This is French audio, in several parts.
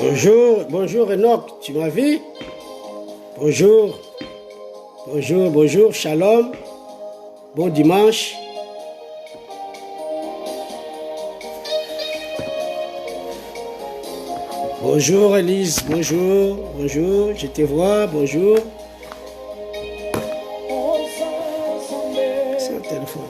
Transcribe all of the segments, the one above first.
Bonjour, bonjour Enoch, tu m'as vu? Bonjour, bonjour, bonjour, shalom, bon dimanche. Bonjour Elise, bonjour, bonjour, je te vois, bonjour. C'est un téléphone.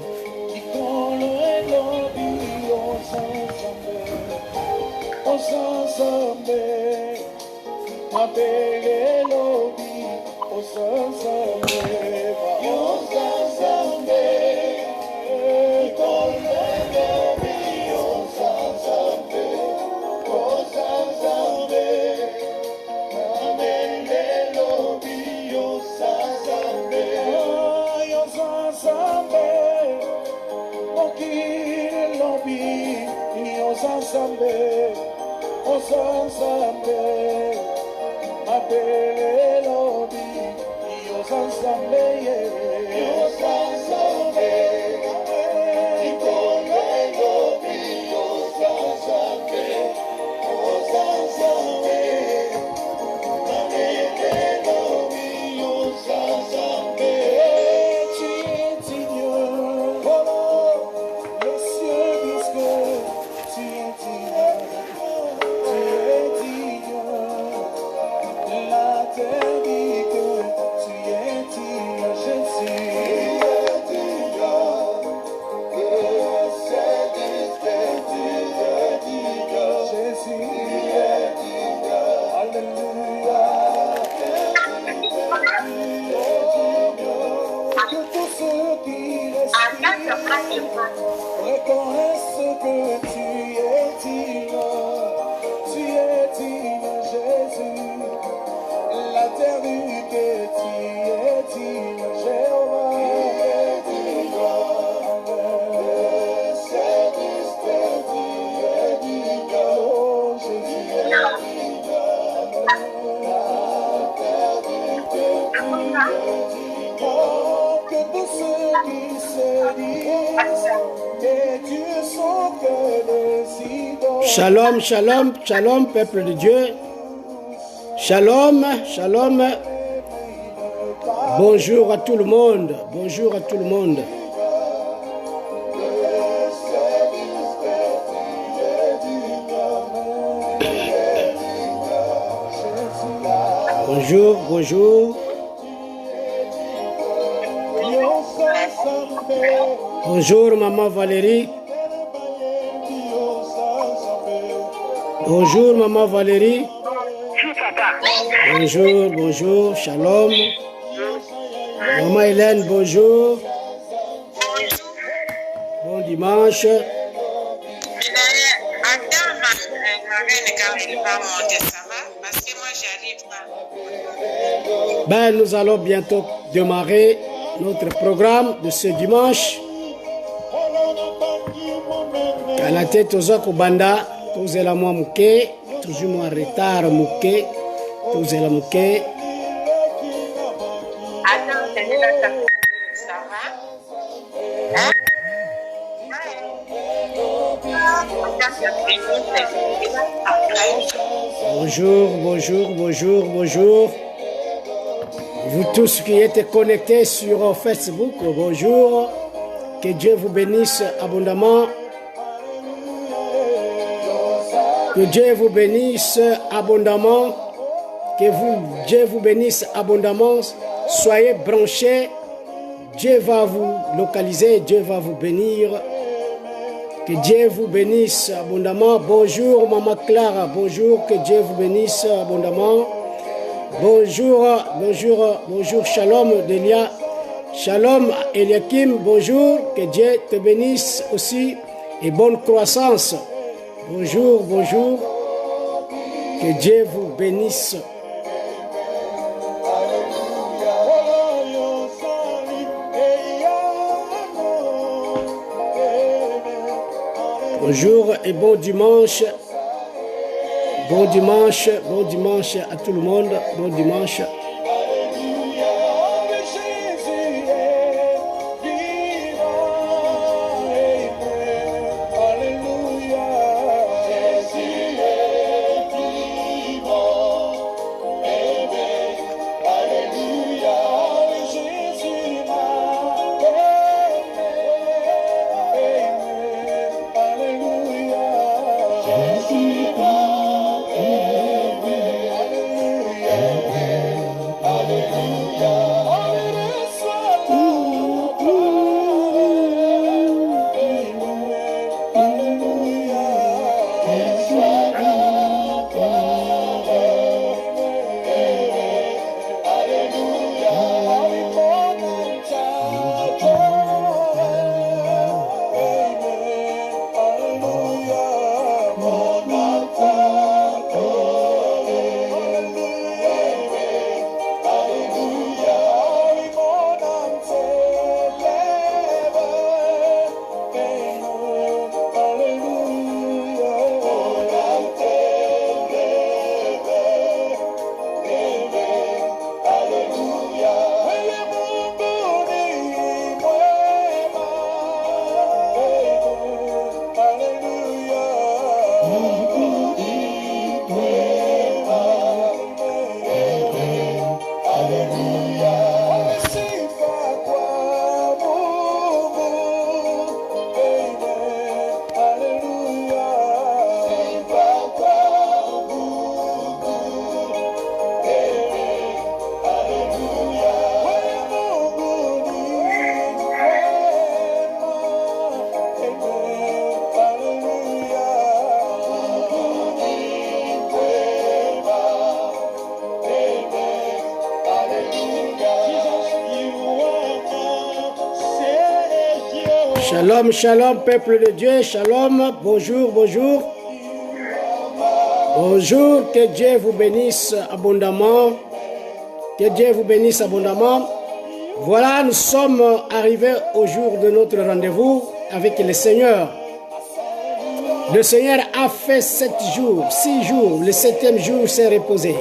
Shalom, shalom, shalom, peuple de Dieu. Shalom, shalom. Bonjour à tout le monde. Bonjour à tout le monde. Bonjour, bonjour. Bonjour, maman Valérie. Bonjour, maman Valérie. Bonjour, bonjour, shalom. Maman Hélène, bonjour. Bon dimanche. Ben, nous allons bientôt démarrer notre programme de ce dimanche. À la tête aux Okubanda. Tozela mwa muke, toujours mwa retard muke, tozela muke. Bonjour, bonjour, bonjour, bonjour. Vous tous qui êtes connectés sur Facebook, bonjour. Que Dieu vous bénisse abondamment. Que Dieu vous bénisse abondamment. Dieu vous bénisse abondamment. Soyez branchés. Dieu va vous localiser. Dieu va vous bénir. Que Dieu vous bénisse abondamment. Bonjour, Maman Clara. Bonjour. Que Dieu vous bénisse abondamment. Bonjour, bonjour, bonjour. Shalom, Delia. Shalom, Eliakim. Bonjour. Que Dieu te bénisse aussi. Et bonne croissance. Bonjour, bonjour. Que Dieu vous bénisse. Bonjour et bon dimanche. Bon dimanche à tout le monde. Bon dimanche. Shalom, shalom, peuple de Dieu, shalom, bonjour, bonjour. Bonjour, que Dieu vous bénisse abondamment. Que Dieu vous bénisse abondamment. Voilà, nous sommes arrivés au jour de notre rendez-vous avec le Seigneur. Le Seigneur a fait 7 jours, 6 jours, le 7e jour s'est reposé.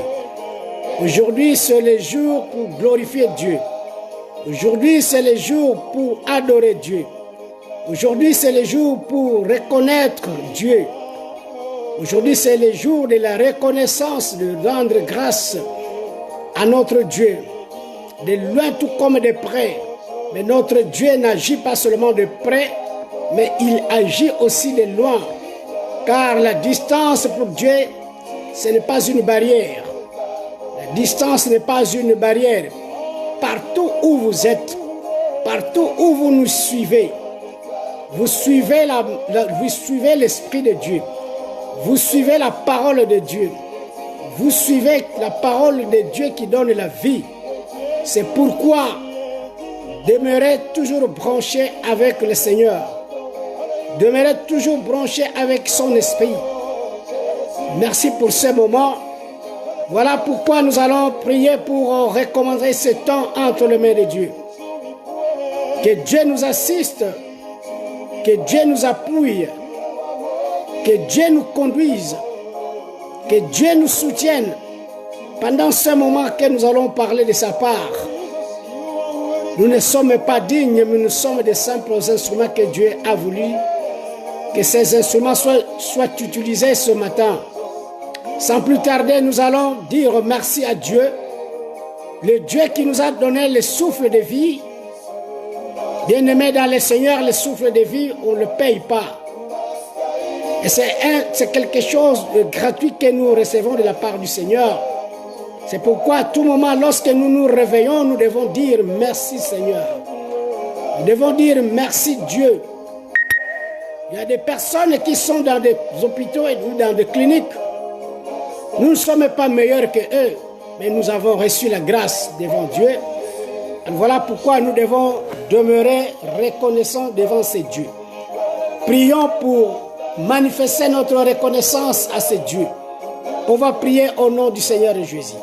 Aujourd'hui, c'est le jour pour glorifier Dieu. Aujourd'hui, c'est le jour pour adorer Dieu. Aujourd'hui, c'est le jour pour reconnaître Dieu. Aujourd'hui, c'est le jour de la reconnaissance, de rendre grâce à notre Dieu. De loin tout comme de près. Mais notre Dieu n'agit pas seulement de près, mais il agit aussi de loin. Car la distance pour Dieu, ce n'est pas une barrière. La distance n'est pas une barrière. Partout où vous êtes, partout où vous nous suivez, vous suivez l'Esprit de Dieu. Vous suivez la parole de Dieu. Vous suivez la parole de Dieu qui donne la vie. C'est pourquoi demeurez toujours branchés avec le Seigneur. Demeurez toujours branchés avec son Esprit. Merci pour ce moment. Voilà pourquoi nous allons prier pour recommander ce temps entre les mains de Dieu. Que Dieu nous assiste. Que Dieu nous appuie, que Dieu nous conduise, que Dieu nous soutienne pendant ce moment que nous allons parler de sa part. Nous ne sommes pas dignes, mais nous sommes des simples instruments que Dieu a voulu que ces instruments soient utilisés ce matin. Sans plus tarder, nous allons dire merci à Dieu, le Dieu qui nous a donné le souffle de vie. Bien-aimés dans le Seigneur, le souffle de vie, on ne le paye pas. Et c'est quelque chose de gratuit que nous recevons de la part du Seigneur. C'est pourquoi à tout moment, lorsque nous nous réveillons, nous devons dire merci Seigneur. Nous devons dire merci Dieu. Il y a des personnes qui sont dans des hôpitaux et dans des cliniques. Nous ne sommes pas meilleurs que eux, mais nous avons reçu la grâce devant Dieu. Et voilà pourquoi nous devons demeurer reconnaissants devant ces dieux. Prions pour manifester notre reconnaissance à ces dieux. On va prier au nom du Seigneur Jésus.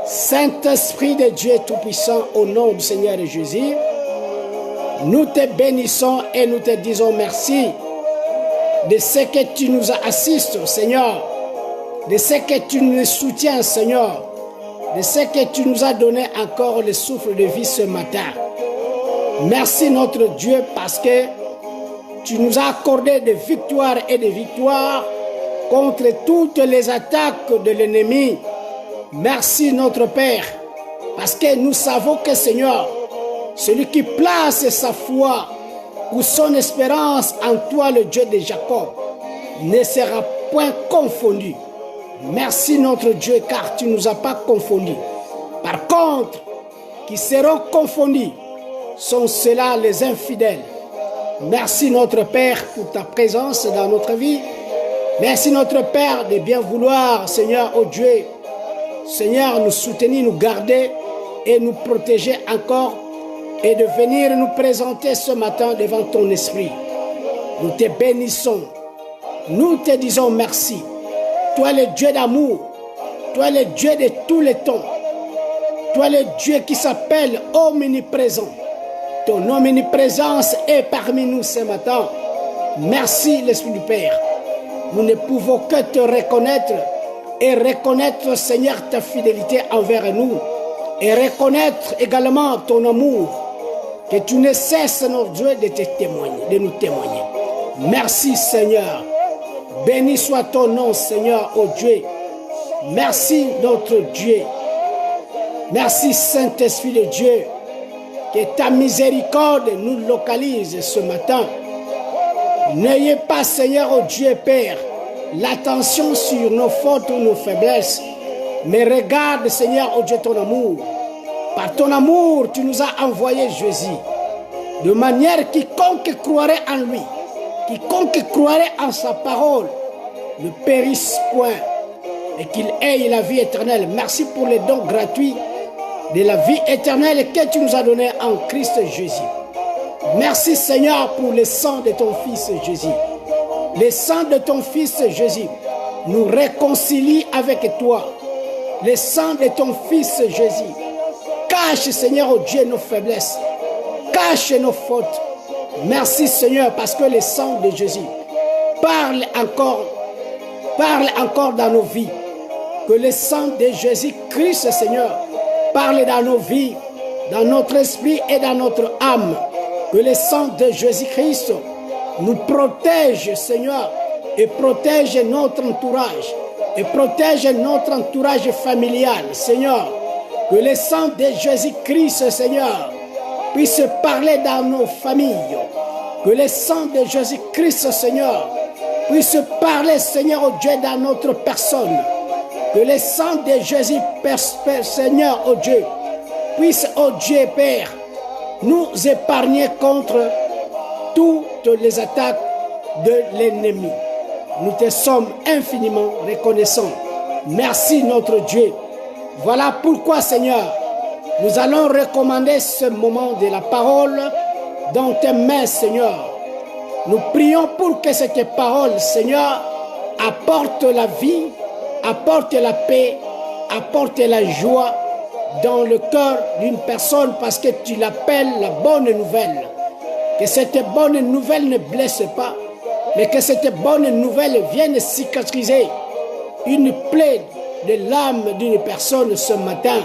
Saint-Esprit de Dieu Tout-Puissant, au nom du Seigneur Jésus, nous te bénissons et nous te disons merci de ce que tu nous assistes, Seigneur. de ce que tu nous soutiens, Seigneur, de ce que tu nous as donné encore le souffle de vie ce matin. Merci notre Dieu parce que tu nous as accordé des victoires et des victoires contre toutes les attaques de l'ennemi. Merci notre Père parce que nous savons que Seigneur, celui qui place sa foi ou son espérance en toi, le Dieu de Jacob, ne sera point confondu. Merci notre Dieu car tu ne nous as pas confondus. Par contre, qui seront confondus sont ceux-là les infidèles. Merci notre Père pour ta présence dans notre vie. Merci notre Père de bien vouloir, Seigneur, oh Dieu, Seigneur, nous soutenir, nous garder et nous protéger encore et de venir nous présenter ce matin devant ton esprit. Nous te bénissons. Nous te disons merci. Toi le Dieu d'amour, toi le Dieu de tous les temps, toi le Dieu qui s'appelle omniprésent. Ton omniprésence est parmi nous ce matin. Merci l'Esprit du Père. Nous ne pouvons que te reconnaître et reconnaître, Seigneur, ta fidélité envers nous et reconnaître également ton amour, que tu ne cesses, notre Dieu, de nous témoigner. Merci, Seigneur. Béni soit ton nom, Seigneur, ô Dieu. Merci, notre Dieu. Merci, Saint-Esprit de Dieu. Que ta miséricorde nous localise ce matin. N'ayez pas, Seigneur, ô Dieu Père, l'attention sur nos fautes ou nos faiblesses, mais regarde, Seigneur, ô Dieu, ton amour. Par ton amour, tu nous as envoyé Jésus, de manière quiconque croirait en lui, quiconque croirait en sa parole, ne périsse point et qu'il ait la vie éternelle. Merci pour les dons gratuits de la vie éternelle que tu nous as donné en Christ Jésus. Merci Seigneur pour le sang de ton Fils Jésus. Le sang de ton Fils Jésus nous réconcilie avec toi. Le sang de ton Fils Jésus cache, Seigneur, oh Dieu, nos faiblesses, cache nos fautes. Merci Seigneur parce que le sang de Jésus parle encore dans nos vies. Que le sang de Jésus-Christ, Seigneur, parle dans nos vies, dans notre esprit et dans notre âme. Que le sang de Jésus-Christ nous protège, Seigneur, et protège notre entourage, et protège notre entourage familial, Seigneur. Que le sang de Jésus-Christ, Seigneur, puisse parler dans nos familles. Que le sang de Jésus-Christ, Seigneur, puisse parler, Seigneur, oh Dieu, dans notre personne. Que le sang de Jésus, Seigneur, oh Dieu, puisse, oh Dieu, Père, nous épargner contre toutes les attaques de l'ennemi. Nous te sommes infiniment reconnaissants. Merci notre Dieu. Voilà pourquoi, Seigneur, nous allons recommander ce moment de la parole dans tes mains, Seigneur. Nous prions pour que cette parole, Seigneur, apporte la vie, apporte la paix, apporte la joie dans le cœur d'une personne parce que tu l'appelles la bonne nouvelle. Que cette bonne nouvelle ne blesse pas, mais que cette bonne nouvelle vienne cicatriser une plaie de l'âme d'une personne ce matin.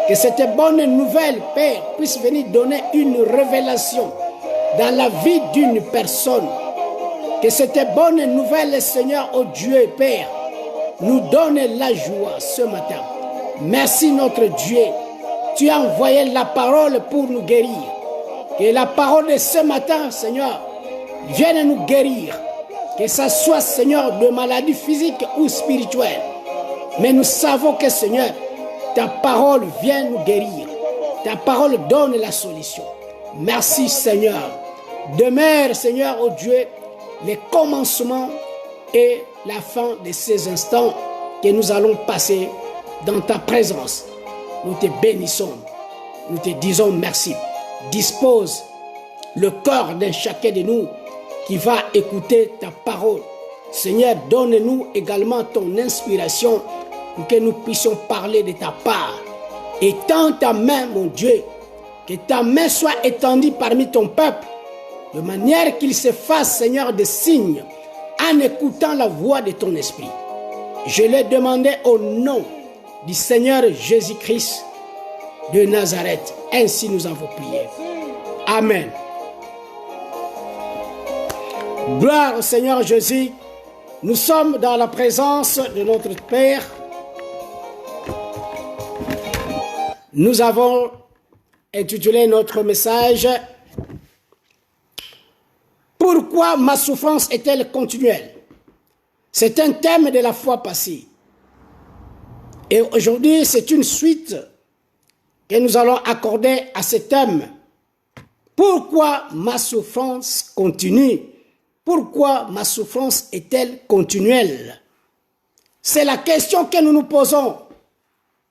Que cette bonne nouvelle, Père, puisse venir donner une révélation dans la vie d'une personne. Que cette bonne nouvelle, Seigneur, oh Dieu, Père, nous donne la joie ce matin. Merci notre Dieu. Tu as envoyé la parole pour nous guérir. Que la parole de ce matin, Seigneur, vienne nous guérir. Que ça soit, Seigneur, de maladies physiques ou spirituelles. Mais nous savons que, Seigneur, ta parole vient nous guérir. Ta parole donne la solution. Merci, Seigneur. Demeure, Seigneur, oh Dieu, les commencements et la fin de ces instants que nous allons passer dans ta présence. Nous te bénissons. Nous te disons merci. Dispose le cœur de chacun de nous qui va écouter ta parole. Seigneur, donne-nous également ton inspiration pour que nous puissions parler de ta part. Étends ta main, mon Dieu, que ta main soit étendue parmi ton peuple, de manière qu'il se fasse, Seigneur, des signes en écoutant la voix de ton esprit. Je l'ai demandé au nom du Seigneur Jésus-Christ de Nazareth. Ainsi nous avons prié. Amen. Gloire au Seigneur Jésus. Nous sommes dans la présence de notre Père. Nous avons intitulé notre message « Pourquoi ma souffrance est-elle continuelle ?» C'est un thème de la fois passée. Et aujourd'hui, c'est une suite que nous allons accorder à ce thème. Pourquoi ma souffrance continue? Pourquoi ma souffrance est-elle continuelle? C'est la question que nous nous posons.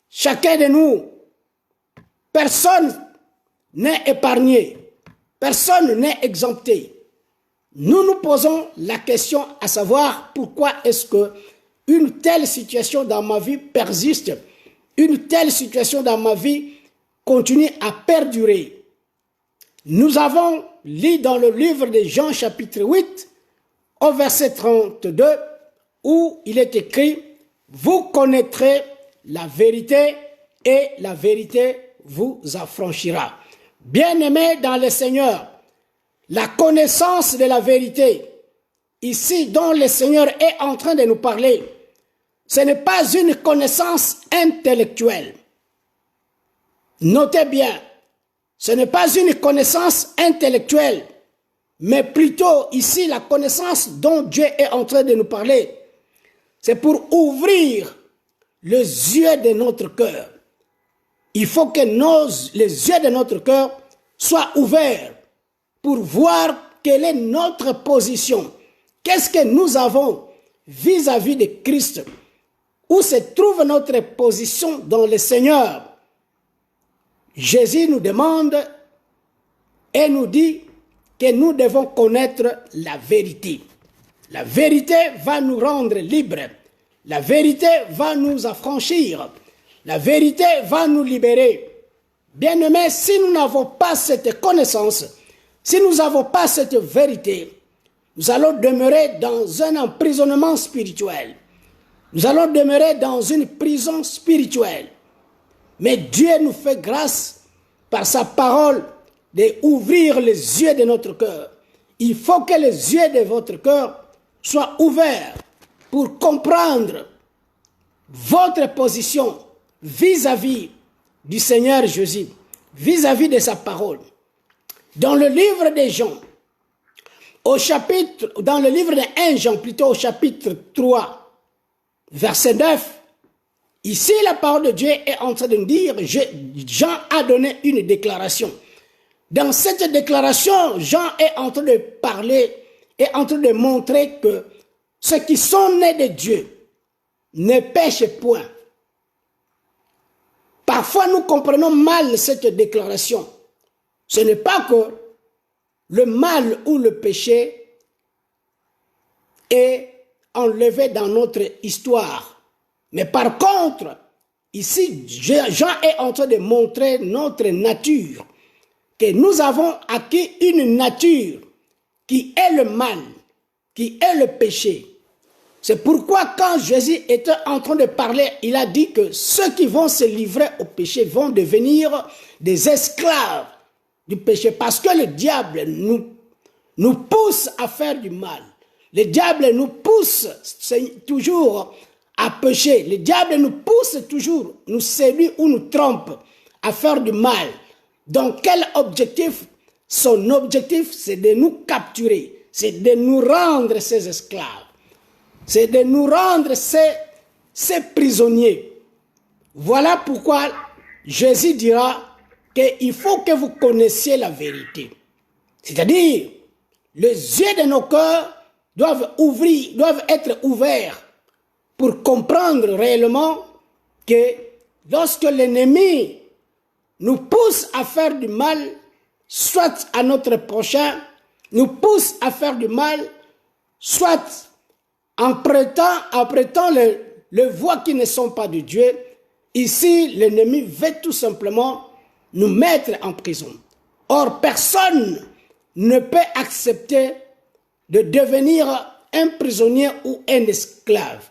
Chacun de nous, personne n'est épargné, personne n'est exempté. Nous nous posons la question à savoir pourquoi est-ce que une telle situation dans ma vie persiste, une telle situation dans ma vie continue à perdurer. Nous avons lu dans le livre de Jean chapitre 8 au verset 32 où il est écrit « Vous connaîtrez la vérité et la vérité vous affranchira. » Bien-aimés dans le Seigneur, la connaissance de la vérité, ici dont le Seigneur est en train de nous parler, ce n'est pas une connaissance intellectuelle. Notez bien, ce n'est pas une connaissance intellectuelle, mais plutôt ici la connaissance dont Dieu est en train de nous parler. C'est pour ouvrir les yeux de notre cœur. Il faut que les yeux de notre cœur soient ouverts pour voir quelle est notre position. Qu'est-ce que nous avons vis-à-vis de Christ? Où se trouve notre position dans le Seigneur? Jésus nous demande et nous dit que nous devons connaître la vérité. La vérité va nous rendre libres. La vérité va nous affranchir. La vérité va nous libérer. Bien-aimés, si nous n'avons pas cette connaissance, si nous n'avons pas cette vérité, nous allons demeurer dans un emprisonnement spirituel. Nous allons demeurer dans une prison spirituelle. Mais Dieu nous fait grâce par sa parole d'ouvrir les yeux de notre cœur. Il faut que les yeux de votre cœur soient ouverts pour comprendre votre position vis-à-vis du Seigneur Jésus, vis-à-vis de sa parole. Dans le livre de Jean, dans le livre de 1 Jean, plutôt au chapitre 3, verset 9, ici la parole de Dieu est en train de nous dire, Jean a donné une déclaration. Dans cette déclaration, Jean est en train de parler, est en train de montrer que ceux qui sont nés de Dieu ne pêchent point. Parfois, nous comprenons mal cette déclaration. Ce n'est pas que le mal ou le péché est enlevé dans notre histoire. Mais par contre, ici, Jean est en train de montrer notre nature, que nous avons acquis une nature qui est le mal, qui est le péché. C'est pourquoi quand Jésus était en train de parler, il a dit que ceux qui vont se livrer au péché vont devenir des esclaves du péché, parce que le diable nous pousse à faire du mal. Le diable nous pousse toujours à pécher. Le diable nous pousse toujours, nous séduit ou nous trompe à faire du mal. Donc quel objectif? Son objectif, c'est de nous capturer, c'est de nous rendre ses esclaves, c'est de nous rendre ses prisonniers. Voilà pourquoi Jésus dira qu'il faut que vous connaissiez la vérité. C'est-à-dire, les yeux de nos cœurs doivent être ouverts pour comprendre réellement que lorsque l'ennemi nous pousse à faire du mal, soit à notre prochain, nous pousse à faire du mal, soit en prêtant les voies qui ne sont pas de Dieu. Ici, l'ennemi veut tout simplement nous mettre en prison. Or, personne ne peut accepter de devenir un prisonnier ou un esclave.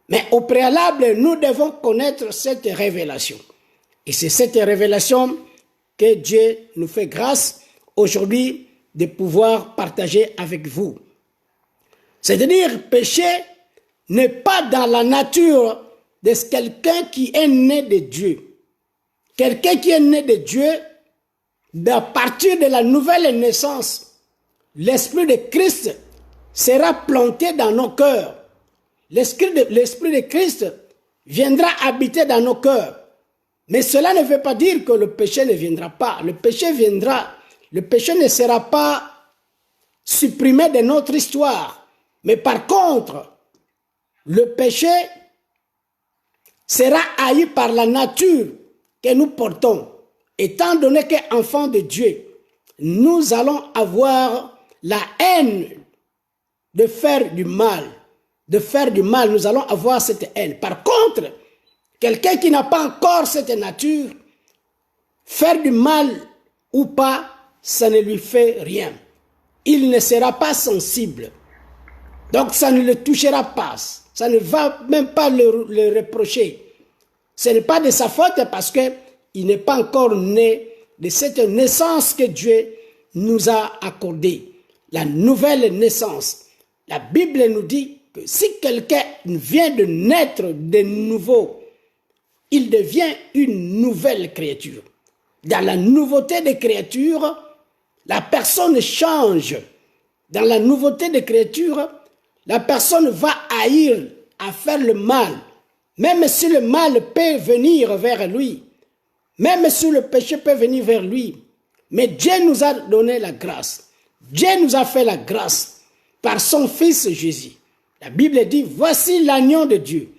Mais au préalable, nous devons connaître cette révélation. Et c'est cette révélation que Dieu nous fait grâce aujourd'hui de pouvoir partager avec vous. C'est-à-dire, péché n'est pas dans la nature de quelqu'un qui est né de Dieu. Quelqu'un qui est né de Dieu, à partir de la nouvelle naissance, l'Esprit de Christ sera planté dans nos cœurs. L'Esprit de Christ viendra habiter dans nos cœurs. Mais cela ne veut pas dire que le péché ne viendra pas. Le péché viendra. Le péché ne sera pas supprimé de notre histoire. Mais par contre, le péché sera haï par la nature que nous portons. Étant donné qu'enfants de Dieu, nous allons avoir la haine de faire du mal. De faire du mal, nous allons avoir cette haine. Par contre, quelqu'un qui n'a pas encore cette nature, faire du mal ou pas, ça ne lui fait rien. Il ne sera pas sensible. Donc ça ne le touchera pas. Ça ne va même pas le reprocher. Ce n'est pas de sa faute parce qu'il n'est pas encore né de cette naissance que Dieu nous a accordée. La nouvelle naissance. La Bible nous dit que si quelqu'un vient de naître de nouveau, il devient une nouvelle créature. Dans la nouveauté des créatures, la personne change. Dans la nouveauté des créatures, la personne va haïr à faire le mal, même si le mal peut venir vers lui, même si le péché peut venir vers lui. Mais Dieu nous a donné la grâce. Dieu nous a fait la grâce par son Fils Jésus. La Bible dit, voici l'agneau de Dieu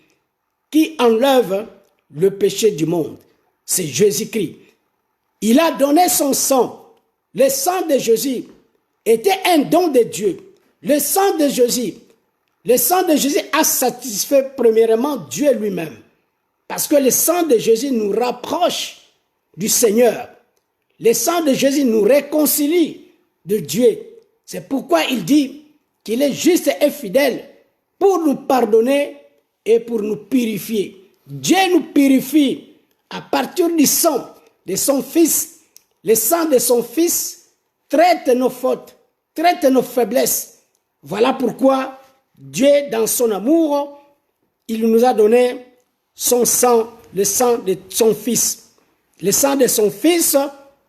qui enlève le péché du monde. C'est Jésus-Christ. Il a donné son sang. Le sang de Jésus était un don de Dieu. Le sang de Jésus a satisfait premièrement Dieu lui-même. Parce que le sang de Jésus nous rapproche du Seigneur. Le sang de Jésus nous réconcilie de Dieu. C'est pourquoi il dit qu'il est juste et fidèle pour nous pardonner et pour nous purifier. Dieu nous purifie à partir du sang de son Fils. Le sang de son Fils traite nos fautes, traite nos faiblesses. Voilà pourquoi Dieu, dans son amour, il nous a donné son sang, le sang de son Fils. Le sang de son Fils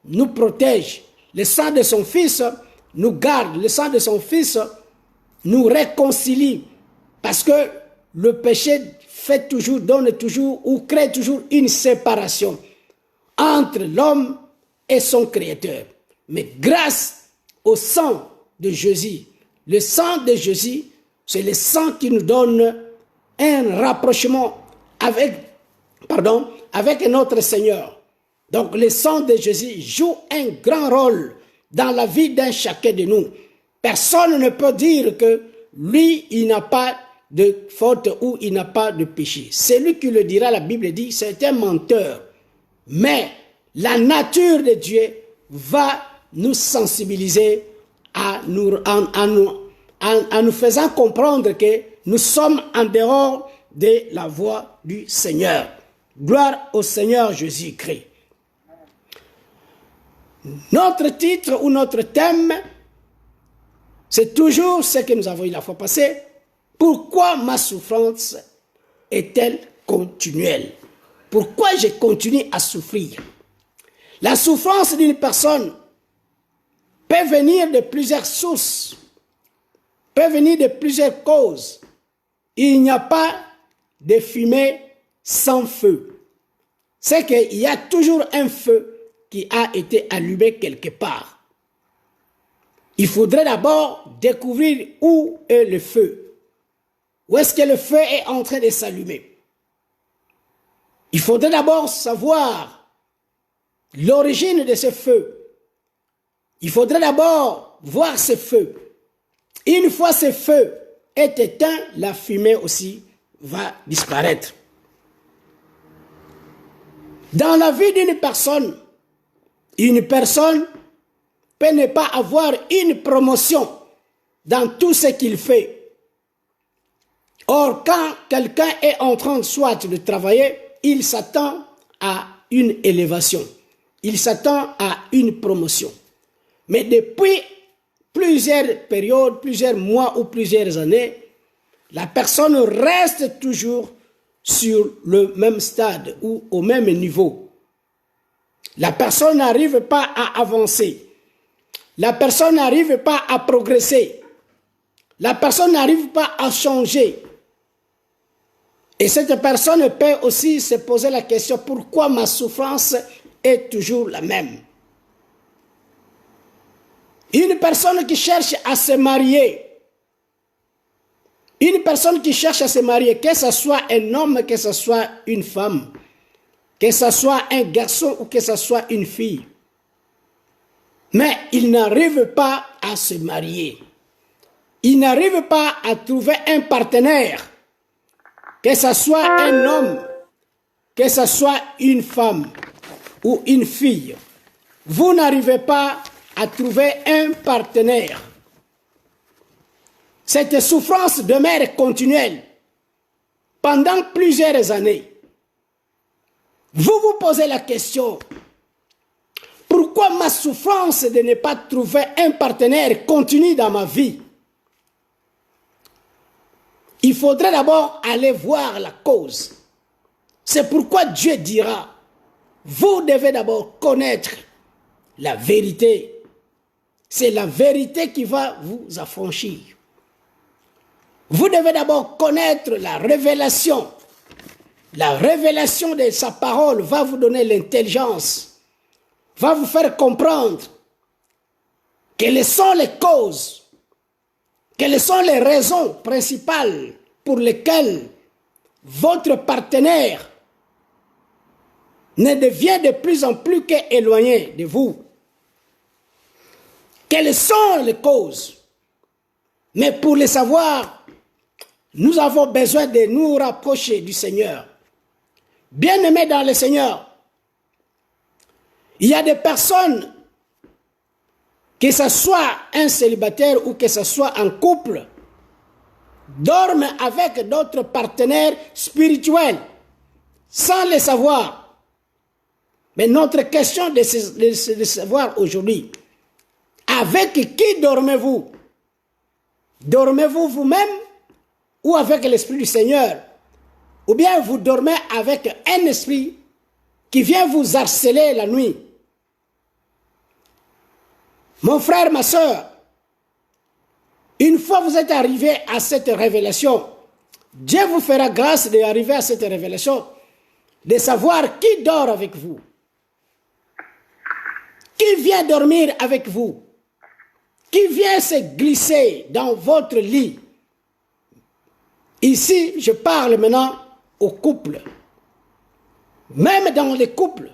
nous protège. Le sang de son Fils nous garde. Le sang de son Fils nous réconcilie. Parce que le péché fait toujours, donne toujours ou crée toujours une séparation entre l'homme et son Créateur. Mais grâce au sang de Jésus, le sang de Jésus, c'est le sang qui nous donne un rapprochement avec notre Seigneur. Donc le sang de Jésus joue un grand rôle dans la vie d'un chacun de nous. Personne ne peut dire que lui, il n'a pas de faute ou il n'a pas de péché. Celui qui le dira, la Bible dit, c'est un menteur. Mais la nature de Dieu va nous sensibiliser en nous faisant comprendre que nous sommes en dehors de la voie du Seigneur. Gloire au Seigneur Jésus-Christ. Notre titre ou notre thème, c'est toujours ce que nous avons eu la fois passée. Pourquoi ma souffrance est-elle continuelle? Pourquoi je continue à souffrir? La souffrance d'une personne peut venir de plusieurs sources, peut venir de plusieurs causes. Il n'y a pas de fumée sans feu. C'est qu'il y a toujours un feu qui a été allumé quelque part. Il faudrait d'abord découvrir où est le feu. Où est-ce que le feu est en train de s'allumer? Il faudrait d'abord savoir l'origine de ce feu. Il faudrait d'abord voir ce feu. Une fois ce feu est éteint, la fumée aussi va disparaître. Dans la vie d'une personne peut ne pas avoir une promotion dans tout ce qu'il fait. Or, quand quelqu'un est en train soit de travailler, il s'attend à une élévation. Il s'attend à une promotion. Mais depuis plusieurs périodes, plusieurs mois ou plusieurs années, la personne reste toujours sur le même stade ou au même niveau. La personne n'arrive pas à avancer. La personne n'arrive pas à progresser. La personne n'arrive pas à changer. Et cette personne peut aussi se poser la question, pourquoi ma souffrance est toujours la même? Une personne qui cherche à se marier, une personne qui cherche à se marier, que ce soit un homme, que ce soit une femme, que ce soit un garçon ou que ce soit une fille, mais il n'arrive pas à se marier. Il n'arrive pas à trouver un partenaire, que ce soit un homme, que ce soit une femme ou une fille. Vous n'arrivez pas à trouver un partenaire. Cette souffrance demeure continuelle pendant plusieurs années. Vous vous posez la question, pourquoi ma souffrance de ne pas trouver un partenaire continue dans ma vie? Il faudrait d'abord aller voir la cause. C'est pourquoi Dieu dira, vous devez d'abord connaître la vérité. C'est la vérité qui va vous affranchir. Vous devez d'abord connaître la révélation. La révélation de sa parole va vous donner l'intelligence, va vous faire comprendre quelles sont les causes, quelles sont les raisons principales pour lesquelles votre partenaire ne devient de plus en plus qu'éloigné de vous. Quelles sont les causes? Mais pour les savoir, nous avons besoin de nous rapprocher du Seigneur. Bien-aimés dans le Seigneur, il y a des personnes, que ce soit un célibataire ou que ce soit un couple, dorment avec d'autres partenaires spirituels, sans le savoir. Mais notre question de savoir aujourd'hui, avec qui dormez-vous? Dormez-vous vous-même ou avec l'Esprit du Seigneur? Ou bien vous dormez avec un esprit qui vient vous harceler la nuit? Mon frère, ma soeur, une fois vous êtes arrivé à cette révélation, Dieu vous fera grâce d'arriver à cette révélation, de savoir qui dort avec vous, qui vient dormir avec vous, qui vient se glisser dans votre lit. Ici, je parle maintenant aux couples, même dans les couples,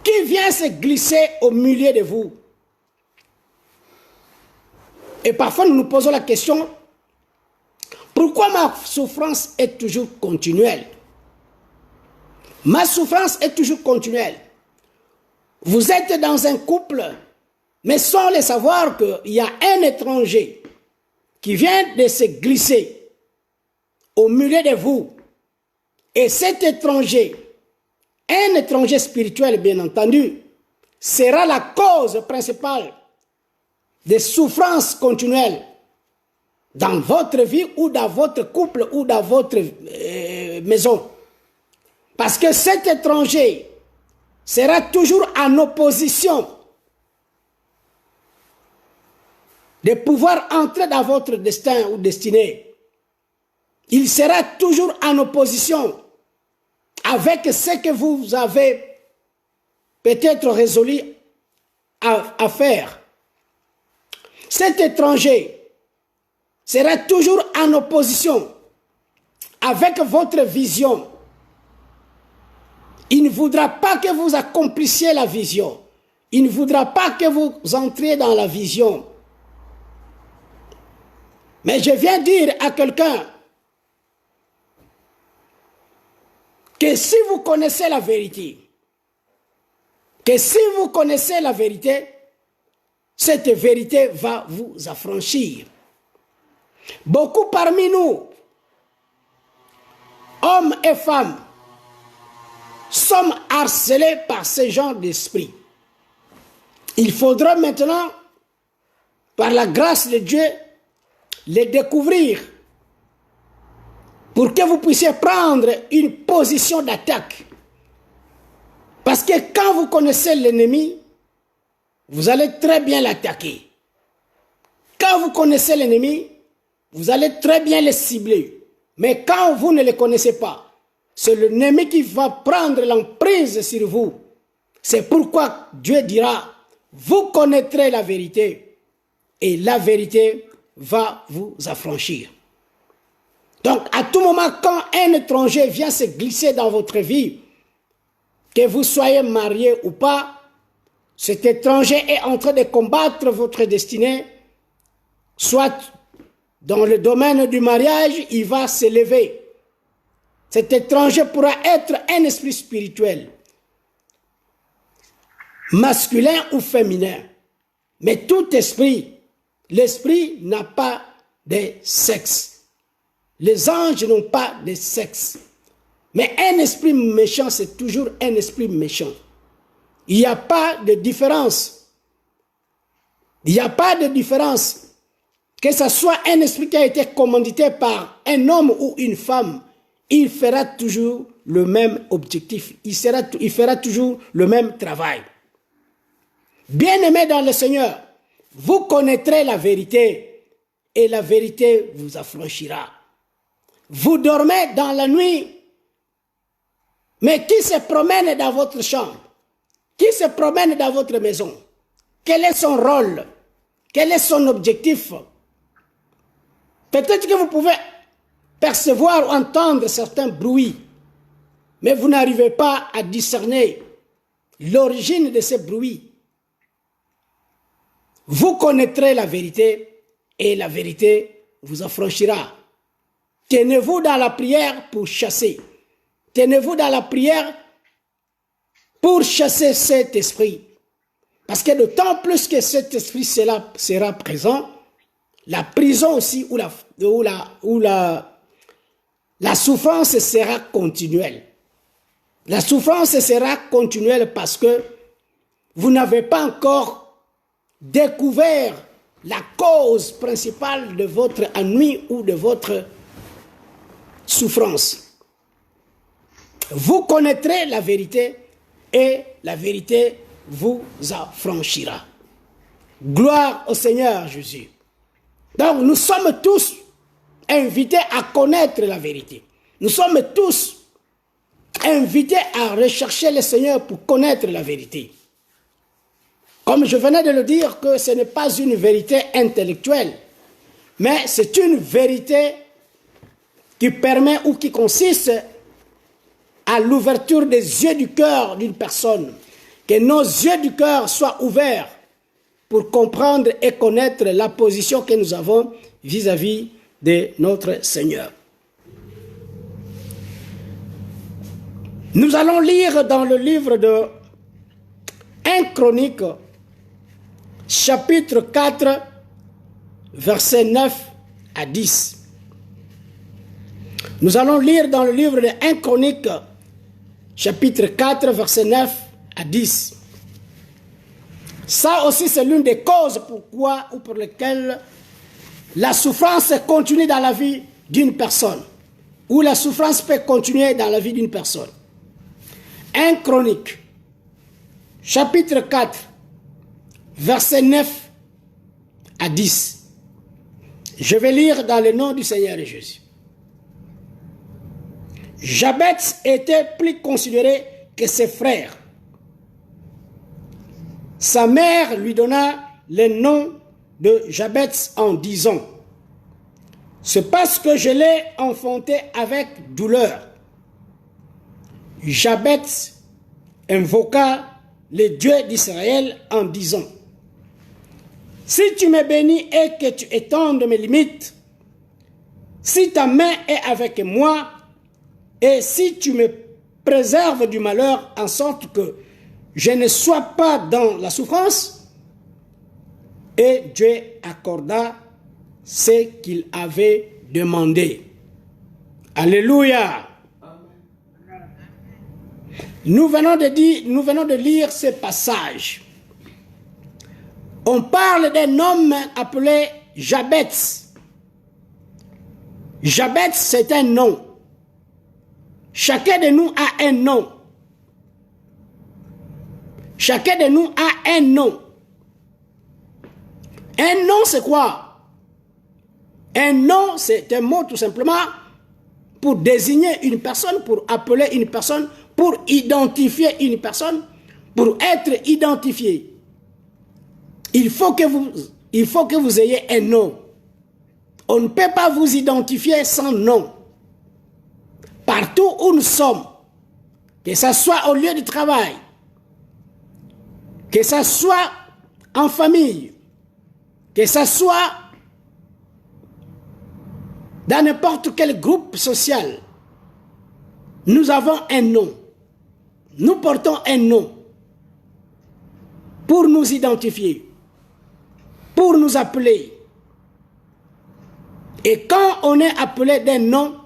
qui vient se glisser au milieu de vous. Et parfois nous nous posons la question, pourquoi ma souffrance est toujours continuelle? Ma souffrance est toujours continuelle. Vous êtes dans un couple, mais sans le savoir qu'il y a un étranger qui vient de se glisser au milieu de vous. Et cet étranger, un étranger spirituel bien entendu, sera la cause principale des souffrances continuelles dans votre vie ou dans votre couple ou dans votre maison. Parce que cet étranger sera toujours en opposition de pouvoir entrer dans votre destin ou destinée. Il sera toujours en opposition avec ce que vous avez peut-être résolu à faire. Cet étranger sera toujours en opposition avec votre vision. Il ne voudra pas que vous accomplissiez la vision. Il ne voudra pas que vous entriez dans la vision. Mais je viens dire à quelqu'un que si vous connaissez la vérité, cette vérité va vous affranchir. Beaucoup parmi nous, hommes et femmes, sommes harcelés par ce genre d'esprit. Il faudra maintenant, par la grâce de Dieu, les découvrir pour que vous puissiez prendre une position d'attaque. Parce que quand vous connaissez l'ennemi, vous allez très bien l'attaquer. Quand vous connaissez l'ennemi, vous allez très bien le cibler. Mais quand vous ne le connaissez pas, c'est l'ennemi qui va prendre l'emprise sur vous. C'est pourquoi Dieu dira, vous connaîtrez la vérité et la vérité va vous affranchir. Donc, à tout moment, quand un étranger vient se glisser dans votre vie, que vous soyez marié ou pas, cet étranger est en train de combattre votre destinée, soit dans le domaine du mariage, il va s'élever. Cet étranger pourra être un esprit spirituel, masculin ou féminin. Mais tout esprit, l'esprit n'a pas de sexe. Les anges n'ont pas de sexe. Mais un esprit méchant, c'est toujours un esprit méchant. Il n'y a pas de différence. Il n'y a pas de différence. Que ce soit un esprit qui a été commandité par un homme ou une femme, il fera toujours le même objectif. Il fera toujours le même travail. Bien-aimés dans le Seigneur, vous connaîtrez la vérité et la vérité vous affranchira. Vous dormez dans la nuit, mais qui se promène dans votre chambre? Qui se promène dans votre maison? Quel est son rôle? Quel est son objectif? Peut-être que vous pouvez percevoir ou entendre certains bruits, mais vous n'arrivez pas à discerner l'origine de ces bruits. Vous connaîtrez la vérité et la vérité vous affranchira. Tenez-vous dans la prière pour chasser. Tenez-vous dans la prière pour chasser cet esprit. Parce que d'autant plus que cet esprit sera présent, la prison aussi ou la souffrance sera continuelle. La souffrance sera continuelle parce que vous n'avez pas encore découvert la cause principale de votre ennui ou de votre souffrance. Vous connaîtrez la vérité et la vérité vous affranchira. Gloire au Seigneur Jésus. Donc nous sommes tous invités à connaître la vérité. Nous sommes tous invités à rechercher le Seigneur pour connaître la vérité. Comme je venais de le dire, que ce n'est pas une vérité intellectuelle, mais c'est une vérité qui permet ou qui consiste à l'ouverture des yeux du cœur d'une personne. Que nos yeux du cœur soient ouverts pour comprendre et connaître la position que nous avons vis-à-vis de notre Seigneur. Nous allons lire dans le livre de 1 Chronique, chapitre 4, versets 9 à 10. Nous allons lire dans le livre de 1 Chronique, chapitre 4, versets 9 à 10. Ça aussi, c'est l'une des causes pourquoi ou pour lesquelles la souffrance continue dans la vie d'une personne, ou la souffrance peut continuer dans la vie d'une personne. 1 Chronique, chapitre 4, versets 9 à 10. Je vais lire dans le nom du Seigneur Jésus. Jabez était plus considéré que ses frères. Sa mère lui donna le nom de Jabez en disant, « C'est parce que je l'ai enfanté avec douleur. » Jabez invoqua le Dieu d'Israël en disant, « Si tu me bénis et que tu étendes mes limites, si ta main est avec moi, et si tu me préserves du malheur en sorte que je ne sois pas dans la souffrance, et Dieu accorda ce qu'il avait demandé. Alléluia. Nous venons de lire ce passage. On parle d'un homme appelé Jabez. Jabez, c'est un nom. Chacun de nous a un nom. Chacun de nous a un nom. Un nom, c'est quoi? Un nom, c'est un mot tout simplement pour désigner une personne, pour appeler une personne, pour identifier une personne, pour être identifié. Il faut que vous ayez un nom. On ne peut pas vous identifier sans nom. Partout où nous sommes, que ce soit au lieu de travail, que ce soit en famille, que ce soit dans n'importe quel groupe social, nous avons un nom. Nous portons un nom pour nous identifier, pour nous appeler. Et quand on est appelé d'un nom,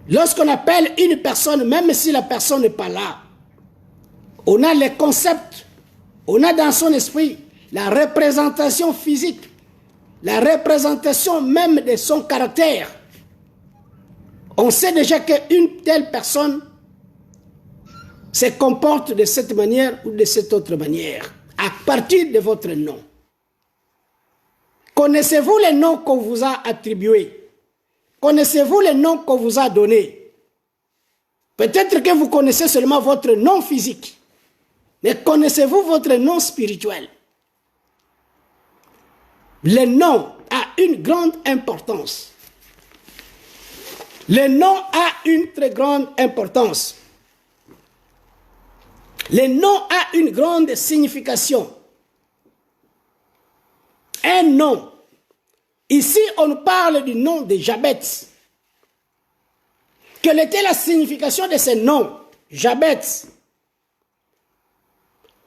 lorsqu'on appelle une personne, même si la personne n'est pas là, on a les concepts, on a dans son esprit la représentation physique, la représentation même de son caractère. On sait déjà qu'une telle personne se comporte de cette manière ou de cette autre manière, à partir de votre nom. Connaissez-vous les noms qu'on vous a attribués? Connaissez-vous les noms qu'on vous a donnés? Peut-être que vous connaissez seulement votre nom physique, mais connaissez-vous votre nom spirituel? Le nom a une grande importance. Le nom a une très grande importance. Le nom a une grande signification. Un nom. Ici, on parle du nom de Jabez. Quelle était la signification de ce nom, Jabez?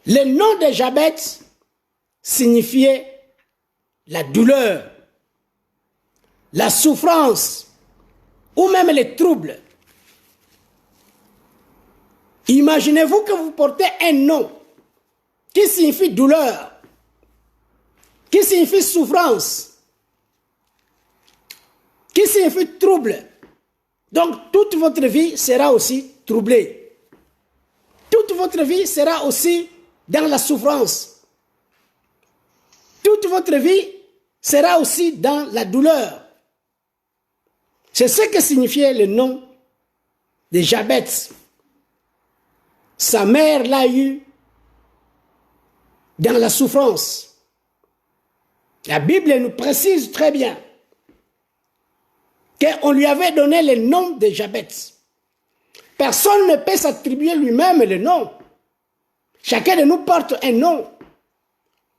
Le nom de Jabez signifiait la douleur, la souffrance, ou même les troubles. Imaginez-vous que vous portez un nom qui signifie douleur, qui signifie souffrance, qui signifie trouble. Donc toute votre vie sera aussi troublée. Toute votre vie sera aussi dans la souffrance. Toute votre vie sera aussi dans la douleur. C'est ce que signifiait le nom de Jabez. Sa mère l'a eu dans la souffrance. La Bible nous précise très bien qu'on lui avait donné le nom de Jabez. Personne ne peut s'attribuer lui-même le nom. Chacun de nous porte un nom.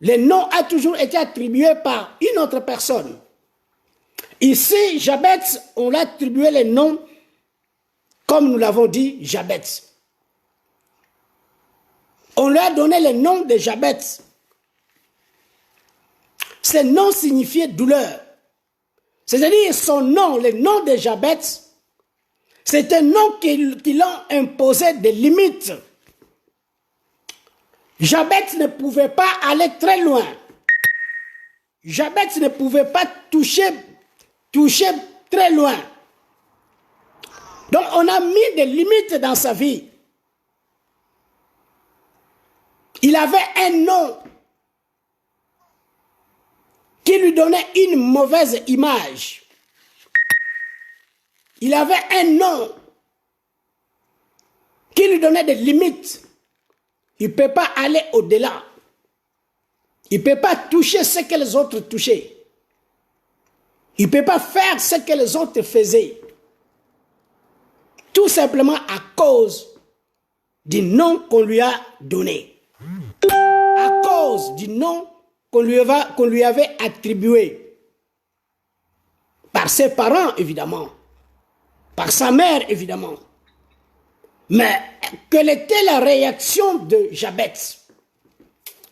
Le nom a toujours été attribué par une autre personne. Ici, Jabez, on l'a attribué le nom, comme nous l'avons dit, Jabez. On lui a donné le nom de Jabez. Ce nom signifiait douleur. C'est-à-dire son nom, le nom de Jabez, c'est un nom qui l'a imposé des limites. Jabez ne pouvait pas aller très loin. Jabez ne pouvait pas toucher très loin. Donc on a mis des limites dans sa vie. Il avait un nom qui lui donnait une mauvaise image. Il avait un nom qui lui donnait des limites. Il ne peut pas aller au-delà. Il ne peut pas toucher ce que les autres touchaient. Il ne peut pas faire ce que les autres faisaient. Tout simplement à cause du nom qu'on lui a donné. À cause du nom qu'on lui avait attribué. Par ses parents, évidemment. Par sa mère, évidemment. Mais quelle était la réaction de Jabez?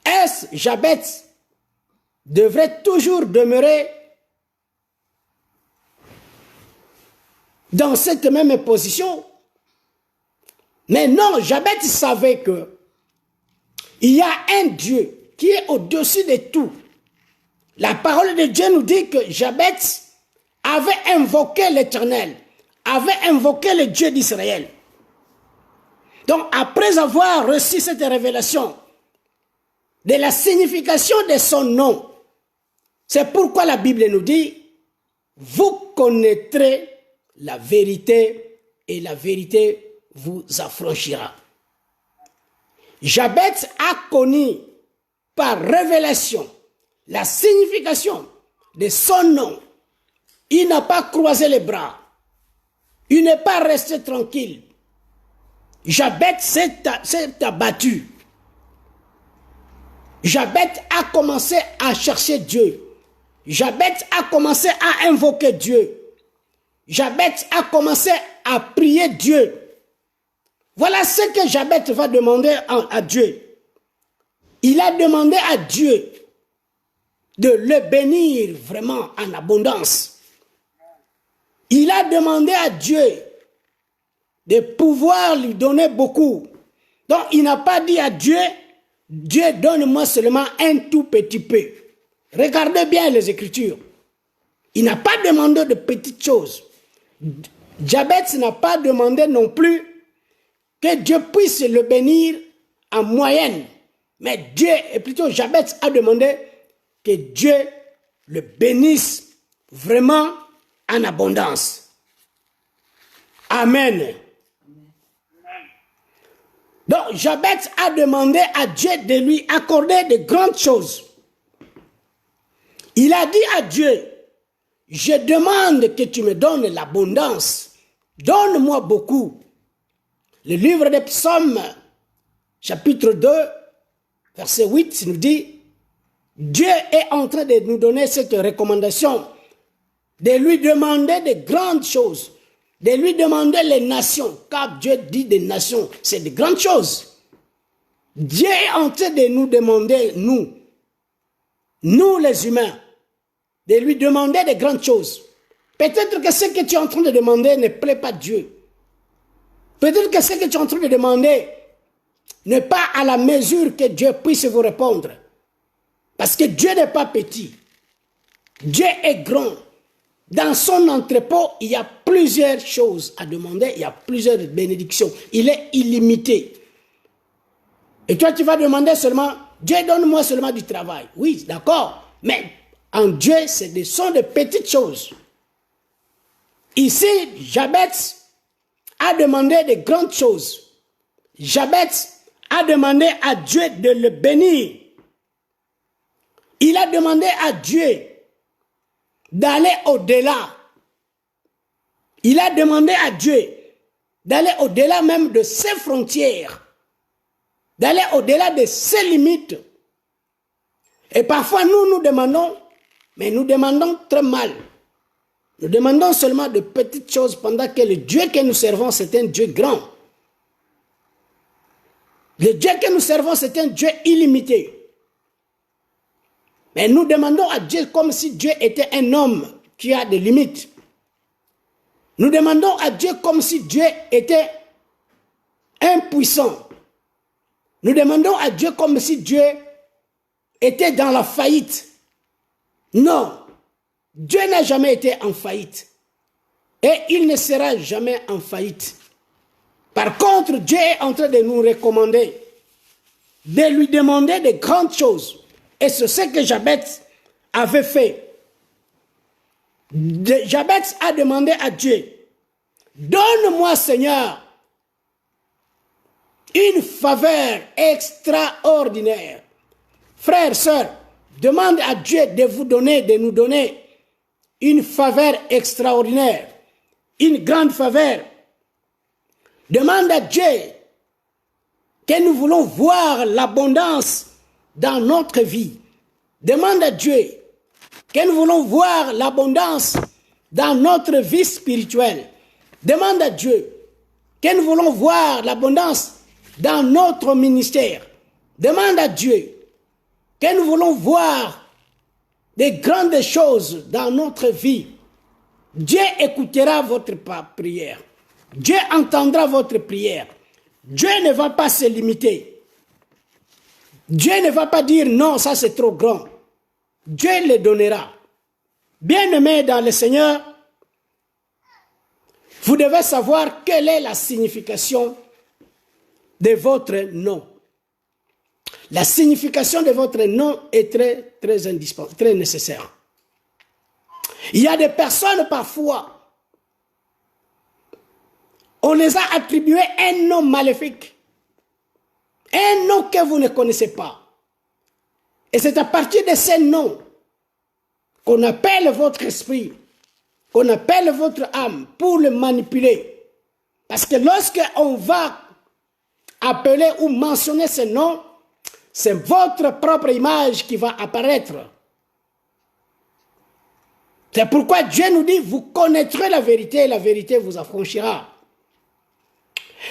Est-ce Jabez devrait toujours demeurer dans cette même position. Mais non, Jabez savait que il y a un Dieu qui est au-dessus de tout. La parole de Dieu nous dit que Jabez avait invoqué l'Éternel, avait invoqué le Dieu d'Israël. Donc, après avoir reçu cette révélation de la signification de son nom, c'est pourquoi la Bible nous dit, vous connaîtrez la vérité et la vérité vous affranchira. Jabez a connu par révélation la signification de son nom. Il n'a pas croisé les bras. Il n'est pas resté tranquille. Jabez s'est abattu. Jabez a commencé à chercher Dieu. Jabez a commencé à invoquer Dieu. Jabez a commencé à prier Dieu. Voilà ce que Jabez va demander à Dieu. Il a demandé à Dieu de le bénir vraiment en abondance. Il a demandé à Dieu de pouvoir lui donner beaucoup. Donc il n'a pas dit à Dieu, Dieu donne-moi seulement un tout petit peu. Regardez bien les Écritures. Il n'a pas demandé de petites choses. Jabez n'a pas demandé non plus que Dieu puisse le bénir en moyenne. Mais Dieu, et plutôt Jabez a demandé que Dieu le bénisse vraiment en abondance. Amen. Donc Jabez a demandé à Dieu de lui accorder de grandes choses. Il a dit à Dieu, je demande que tu me donnes l'abondance. Donne-moi beaucoup. Le livre des Psaumes, chapitre 2, verset 8, nous dit, Dieu est en train de nous donner cette recommandation, de lui demander de grandes choses, de lui demander les nations. Car Dieu dit des nations, c'est de grandes choses. Dieu est en train de nous demander, nous les humains, de lui demander de grandes choses. Peut-être que ce que tu es en train de demander ne plaît pas à Dieu. Peut-être que ce que tu es en train de demander n'est pas à la mesure que Dieu puisse vous répondre. Parce que Dieu n'est pas petit. Dieu est grand. Dans son entrepôt, il y a plusieurs choses à demander, il y a plusieurs bénédictions. Il est illimité. Et toi, tu vas demander seulement, Dieu donne-moi seulement du travail. Oui, d'accord. Mais en Dieu, ce sont de petites choses. Ici, Jabez a demandé de grandes choses. Jabez a demandé à Dieu de le bénir. Il a demandé à Dieu d'aller au-delà. Il a demandé à Dieu d'aller au-delà même de ses frontières, d'aller au-delà de ses limites. Et parfois, nous demandons, mais nous demandons très mal. Nous demandons seulement de petites choses pendant que le Dieu que nous servons, c'est un Dieu grand. Le Dieu que nous servons, c'est un Dieu illimité. Mais nous demandons à Dieu comme si Dieu était un homme qui a des limites. Nous demandons à Dieu comme si Dieu était impuissant. Nous demandons à Dieu comme si Dieu était dans la faillite. Non. Dieu n'a jamais été en faillite. Et il ne sera jamais en faillite. Par contre, Dieu est en train de nous recommander, de lui demander de grandes choses. Et c'est ce que Jabez avait fait. Jabez a demandé à Dieu, donne-moi, Seigneur, une faveur extraordinaire. Frères, sœurs, demande à Dieu de vous donner, de nous donner une faveur extraordinaire, une grande faveur. Demande à Dieu que nous voulons voir l'abondance dans notre vie. Demande à Dieu que nous voulons voir l'abondance dans notre vie spirituelle. Demande à Dieu que nous voulons voir l'abondance dans notre ministère. Demande à Dieu que nous voulons voir de grandes choses dans notre vie, Dieu écoutera votre prière. Dieu entendra votre prière. Dieu ne va pas se limiter. Dieu ne va pas dire non, ça c'est trop grand. Dieu le donnera. Bien-aimés dans le Seigneur, vous devez savoir quelle est la signification de votre nom. La signification de votre nom est très indispensable, très nécessaire. Il y a des personnes parfois, on les a attribué un nom maléfique, un nom que vous ne connaissez pas. Et c'est à partir de ce nom qu'on appelle votre esprit, qu'on appelle votre âme pour le manipuler. Parce que lorsque on va appeler ou mentionner ce nom, c'est votre propre image qui va apparaître. C'est pourquoi Dieu nous dit, vous connaîtrez la vérité et la vérité vous affranchira.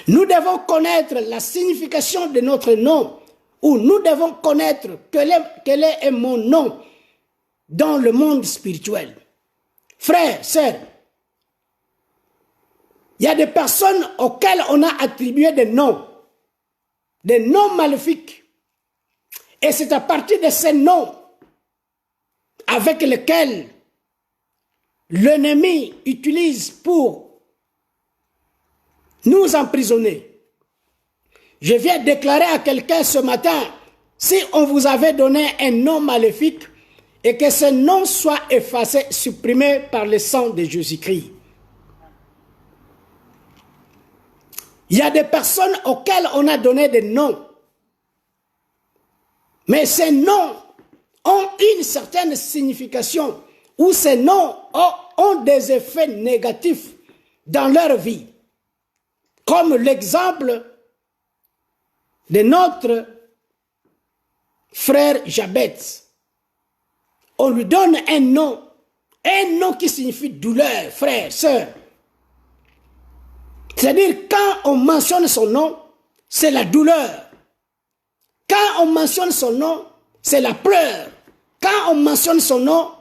Nous devons connaître la signification de notre nom, ou nous devons connaître quel est mon nom dans le monde spirituel. Frères, sœurs, il y a des personnes auxquelles on a attribué des noms maléfiques. Et c'est à partir de ces noms avec lesquels l'ennemi utilise pour nous emprisonner. Je viens déclarer à quelqu'un ce matin, si on vous avait donné un nom maléfique et que ce nom soit effacé, supprimé par le sang de Jésus-Christ. Il y a des personnes auxquelles on a donné des noms. Mais ces noms ont une certaine signification, ou ces noms ont des effets négatifs dans leur vie. Comme l'exemple de notre frère Jabez. On lui donne un nom qui signifie douleur, frère, sœur. C'est-à-dire, quand on mentionne son nom, c'est la douleur. Quand on mentionne son nom, c'est la pleure. Quand on mentionne son nom,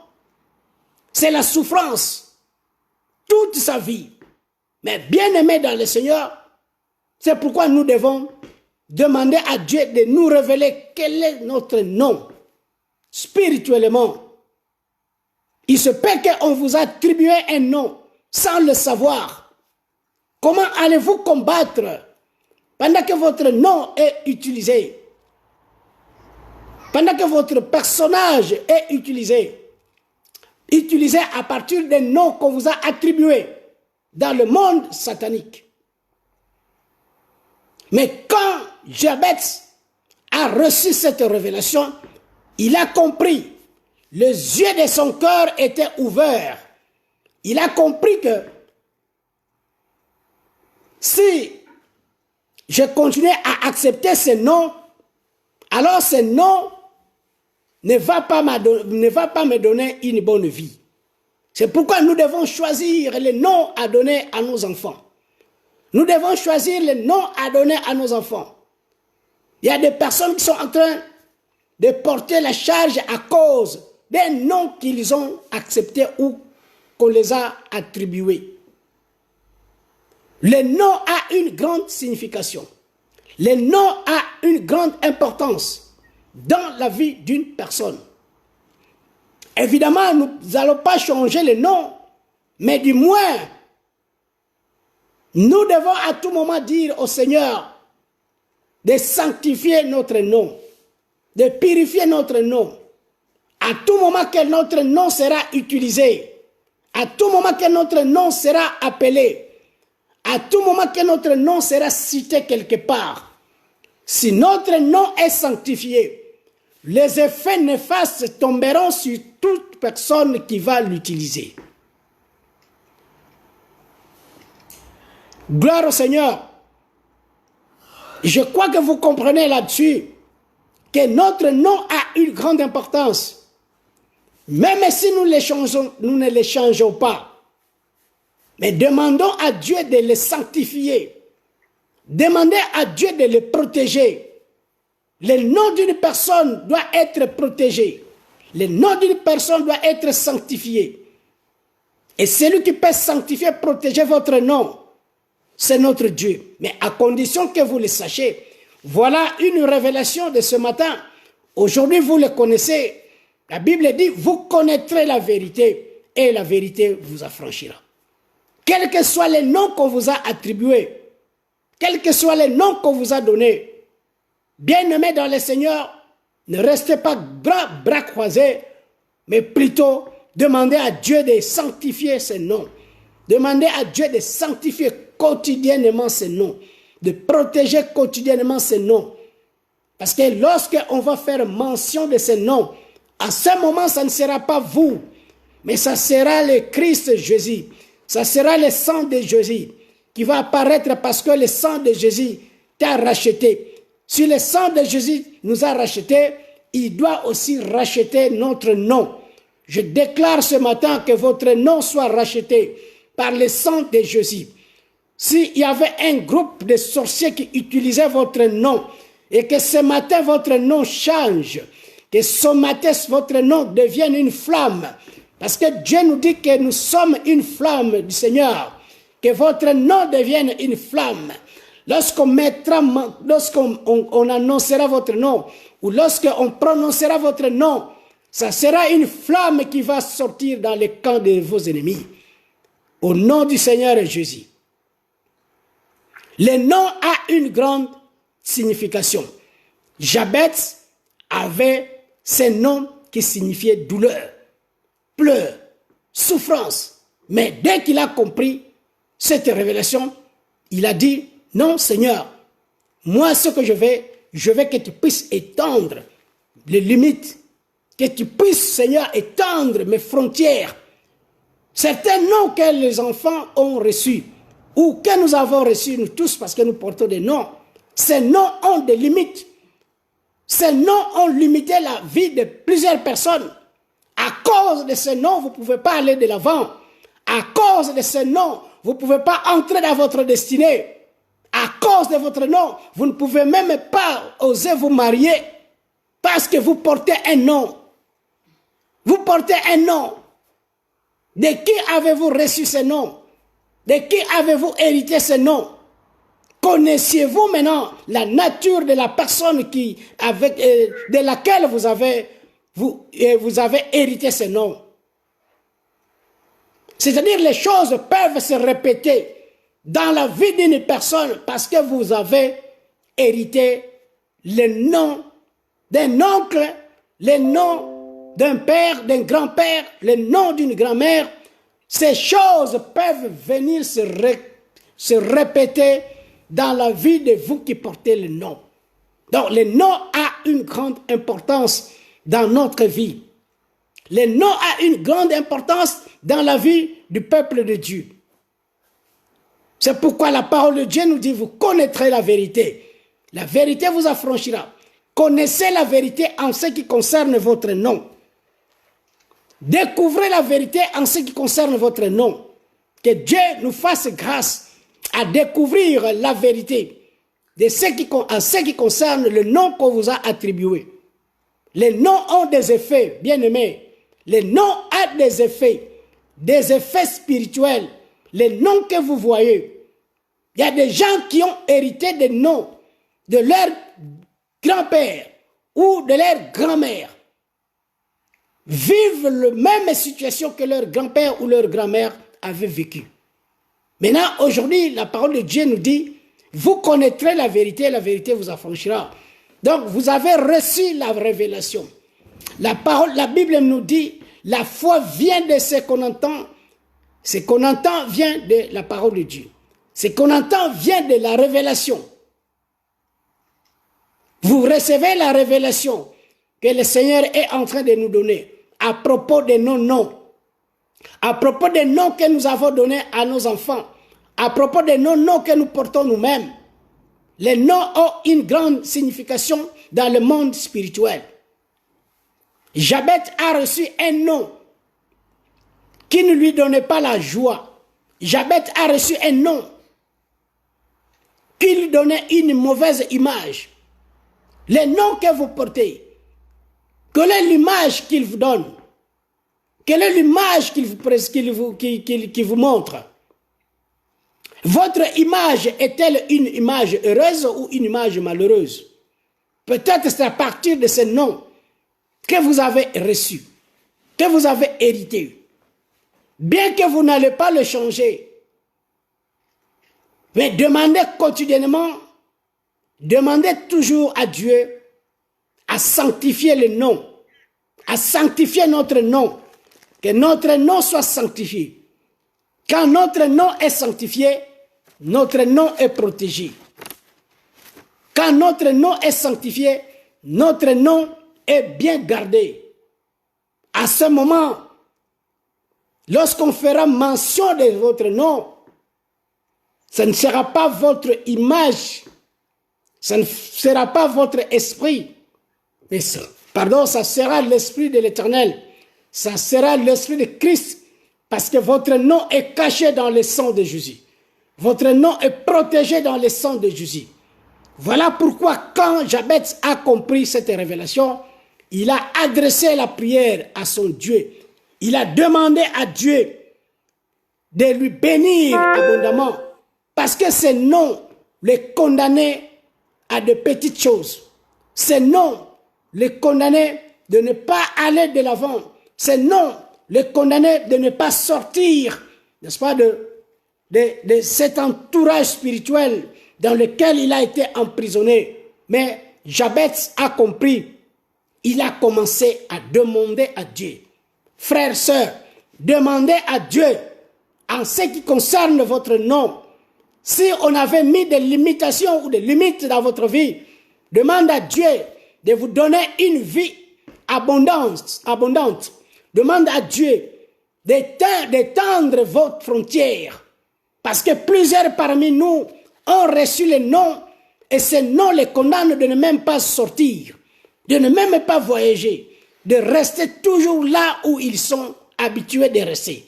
c'est la souffrance. Toute sa vie. Mais bien aimé dans le Seigneur, c'est pourquoi nous devons demander à Dieu de nous révéler quel est notre nom spirituellement. Il se peut qu'on vous attribue un nom sans le savoir. Comment allez-vous combattre pendant que votre nom est utilisé? Pendant que votre personnage est utilisé à partir des noms qu'on vous a attribués dans le monde satanique. Mais quand Jabez a reçu cette révélation, il a compris, les yeux de son cœur étaient ouverts. Il a compris que si je continuais à accepter ce nom, alors ce nom ne va pas me donner une bonne vie. C'est pourquoi nous devons choisir les noms à donner à nos enfants. Nous devons choisir les noms à donner à nos enfants. Il y a des personnes qui sont en train de porter la charge à cause des noms qu'ils ont acceptés ou qu'on les a attribués. Le nom a une grande signification. Le nom a une grande importance dans la vie d'une personne. Évidemment, nous n'allons pas changer le nom, mais du moins, nous devons à tout moment dire au Seigneur de sanctifier notre nom, de purifier notre nom. À tout moment que notre nom sera utilisé, à tout moment que notre nom sera appelé, à tout moment que notre nom sera cité quelque part, si notre nom est sanctifié, les effets néfastes tomberont sur toute personne qui va l'utiliser. Gloire au Seigneur. Je crois que vous comprenez là-dessus que notre nom a une grande importance. Même si nous ne les changeons pas. Mais demandons à Dieu de les sanctifier. Demandez à Dieu de les protéger. Le nom d'une personne doit être protégé. Le nom d'une personne doit être sanctifié. Et celui qui peut sanctifier, protéger votre nom, c'est notre Dieu. Mais à condition que vous le sachiez. Voilà une révélation de ce matin. Aujourd'hui, vous le connaissez. La Bible dit, vous connaîtrez la vérité et la vérité vous affranchira. Quels que soient les noms qu'on vous a attribués, quels que soient les noms qu'on vous a donnés, bien-aimés dans le Seigneur, ne restez pas bras croisés, mais plutôt demandez à Dieu de sanctifier ses noms. Demandez à Dieu de sanctifier quotidiennement ses noms, de protéger quotidiennement ses noms. Parce que lorsqu'on va faire mention de ces noms, à ce moment, ça ne sera pas vous, mais ça sera le Christ Jésus. Ça sera le sang de Jésus qui va apparaître parce que le sang de Jésus t'a racheté. Si le sang de Jésus nous a rachetés, il doit aussi racheter notre nom. Je déclare ce matin que votre nom soit racheté par le sang de Jésus. S'il y avait un groupe de sorciers qui utilisait votre nom et que ce matin votre nom change, que ce matin votre nom devienne une flamme, parce que Dieu nous dit que nous sommes une flamme du Seigneur, que votre nom devienne une flamme. Lorsqu'on annoncera votre nom, ou lorsqu'on prononcera votre nom, ça sera une flamme qui va sortir dans le camp de vos ennemis. Au nom du Seigneur Jésus. Le nom a une grande signification. Jabez avait ce nom qui signifiait douleur, pleurs, souffrance. Mais dès qu'il a compris cette révélation, il a dit, non Seigneur, moi ce que je veux que tu puisses étendre les limites, que tu puisses Seigneur étendre mes frontières. Certains noms que les enfants ont reçus, ou que nous avons reçus nous tous parce que nous portons des noms, ces noms ont des limites. Ces noms ont limité la vie de plusieurs personnes. À cause de ces noms, vous ne pouvez pas aller de l'avant. À cause de ces noms, vous ne pouvez pas entrer dans votre destinée. À cause de votre nom, vous ne pouvez même pas oser vous marier parce que vous portez un nom. Vous portez un nom. De qui avez-vous reçu ce nom? De qui avez-vous hérité ce nom? Connaissiez-vous maintenant la nature de la personne de laquelle vous avez hérité ce nom? C'est-à-dire les choses peuvent se répéter dans la vie d'une personne parce que vous avez hérité le nom d'un oncle, le nom d'un père, d'un grand-père, le nom d'une grand-mère. Ces choses peuvent venir se répéter dans la vie de vous qui portez le nom. Donc le nom a une grande importance dans notre vie. Le nom a une grande importance dans la vie du peuple de Dieu. C'est pourquoi la parole de Dieu nous dit, vous connaîtrez la vérité. La vérité vous affranchira. Connaissez la vérité en ce qui concerne votre nom. Découvrez la vérité en ce qui concerne votre nom. Que Dieu nous fasse grâce à découvrir la vérité en ce qui concerne le nom qu'on vous a attribué. Les noms ont des effets, bien-aimés. Les noms ont des effets spirituels. Les noms que vous voyez. Il y a des gens qui ont hérité des noms de leur grand-père ou de leur grand-mère. Vivent la même situation que leur grand-père ou leur grand-mère avaient vécu. Maintenant, aujourd'hui, la parole de Dieu nous dit, vous connaîtrez la vérité vous affranchira. Donc, vous avez reçu la révélation. La Bible nous dit, la foi vient de ce qu'on entend. Ce qu'on entend vient de la parole de Dieu. Ce qu'on entend vient de la révélation. Vous recevez la révélation que le Seigneur est en train de nous donner à propos de nos noms, à propos des noms que nous avons donnés à nos enfants, à propos des noms que nous portons nous-mêmes. Les noms ont une grande signification dans le monde spirituel. Jabez a reçu un nom qui ne lui donnait pas la joie. Jabez a reçu un nom qui lui donnait une mauvaise image. Les noms que vous portez, Quelle est l'image qu'il vous donne? Quelle est l'image qu'il vous montre? Votre image est-elle une image heureuse ou une image malheureuse? Peut-être c'est à partir de ce nom que vous avez reçu, que vous avez hérité. Bien que vous n'allez pas le changer, mais demandez quotidiennement, demandez toujours à Dieu à sanctifier le nom, à sanctifier notre nom, que notre nom soit sanctifié. Quand notre nom est sanctifié, notre nom est protégé. Quand notre nom est sanctifié, notre nom est bien gardé. À ce moment, lorsqu'on fera mention de votre nom, ce ne sera pas votre image, ce ne sera pas votre esprit, mais ça sera l'esprit de l'Éternel, ça sera l'esprit de Christ, parce que votre nom est caché dans le sang de Jésus. Votre nom est protégé dans le sang de Jésus. Voilà pourquoi quand Jabez a compris cette révélation, il a adressé la prière à son Dieu. Il a demandé à Dieu de lui bénir abondamment, parce que ce nom le condamnait à de petites choses. Ce nom le condamnait de ne pas aller de l'avant. Ce nom le condamnait de ne pas sortir, n'est-ce pas, de cet entourage spirituel dans lequel il a été emprisonné. Mais Jabez a compris. Il a commencé à demander à Dieu. Frères, sœurs, demandez à Dieu en ce qui concerne votre nom. Si on avait mis des limitations ou des limites dans votre vie, demandez à Dieu de vous donner une vie abondante. Demande à Dieu d'étendre votre frontière. Parce que plusieurs parmi nous ont reçu les noms et ces noms les condamnent de ne même pas sortir, de ne même pas voyager, de rester toujours là où ils sont habitués de rester.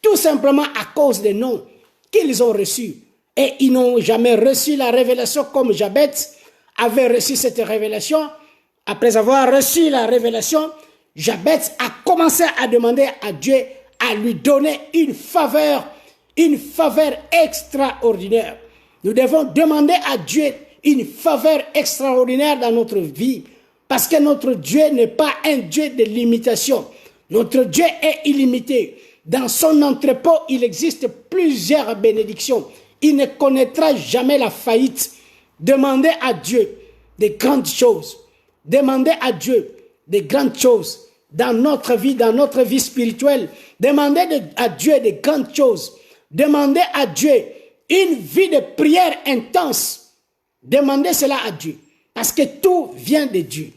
Tout simplement à cause des noms qu'ils ont reçus. Et ils n'ont jamais reçu la révélation comme Jabez avait reçu cette révélation. Après avoir reçu la révélation, Jabez a commencé à demander à Dieu à lui donner une faveur extraordinaire. Nous devons demander à Dieu une faveur extraordinaire dans notre vie, parce que notre Dieu n'est pas un Dieu de limitation. Notre Dieu est illimité. Dans son entrepôt, il existe plusieurs bénédictions. Il ne connaîtra jamais la faillite. Demandez à Dieu des grandes choses. Demandez à Dieu des grandes choses dans notre vie spirituelle. Demandez à Dieu des grandes choses. Demandez à Dieu une vie de prière intense. Demandez cela à Dieu. Parce que tout vient de Dieu.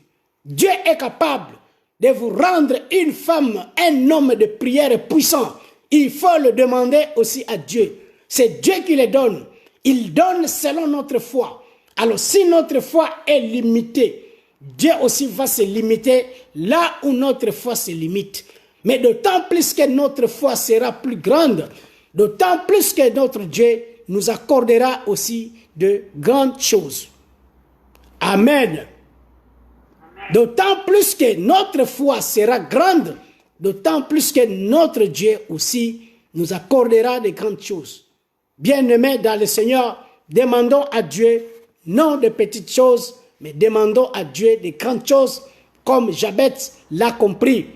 Dieu est capable de vous rendre une femme, un homme de prière puissant. Il faut le demander aussi à Dieu. C'est Dieu qui le donne. Il donne selon notre foi. Alors si notre foi est limitée, Dieu aussi va se limiter là où notre foi se limite. Mais d'autant plus que notre foi sera plus grande, d'autant plus que notre Dieu nous accordera aussi de grandes choses. Amen. D'autant plus que notre foi sera grande, d'autant plus que notre Dieu aussi nous accordera de grandes choses. Bien-aimés dans le Seigneur, demandons à Dieu non de petites choses, mais demandons à Dieu de grandes choses, comme Jabez l'a compris.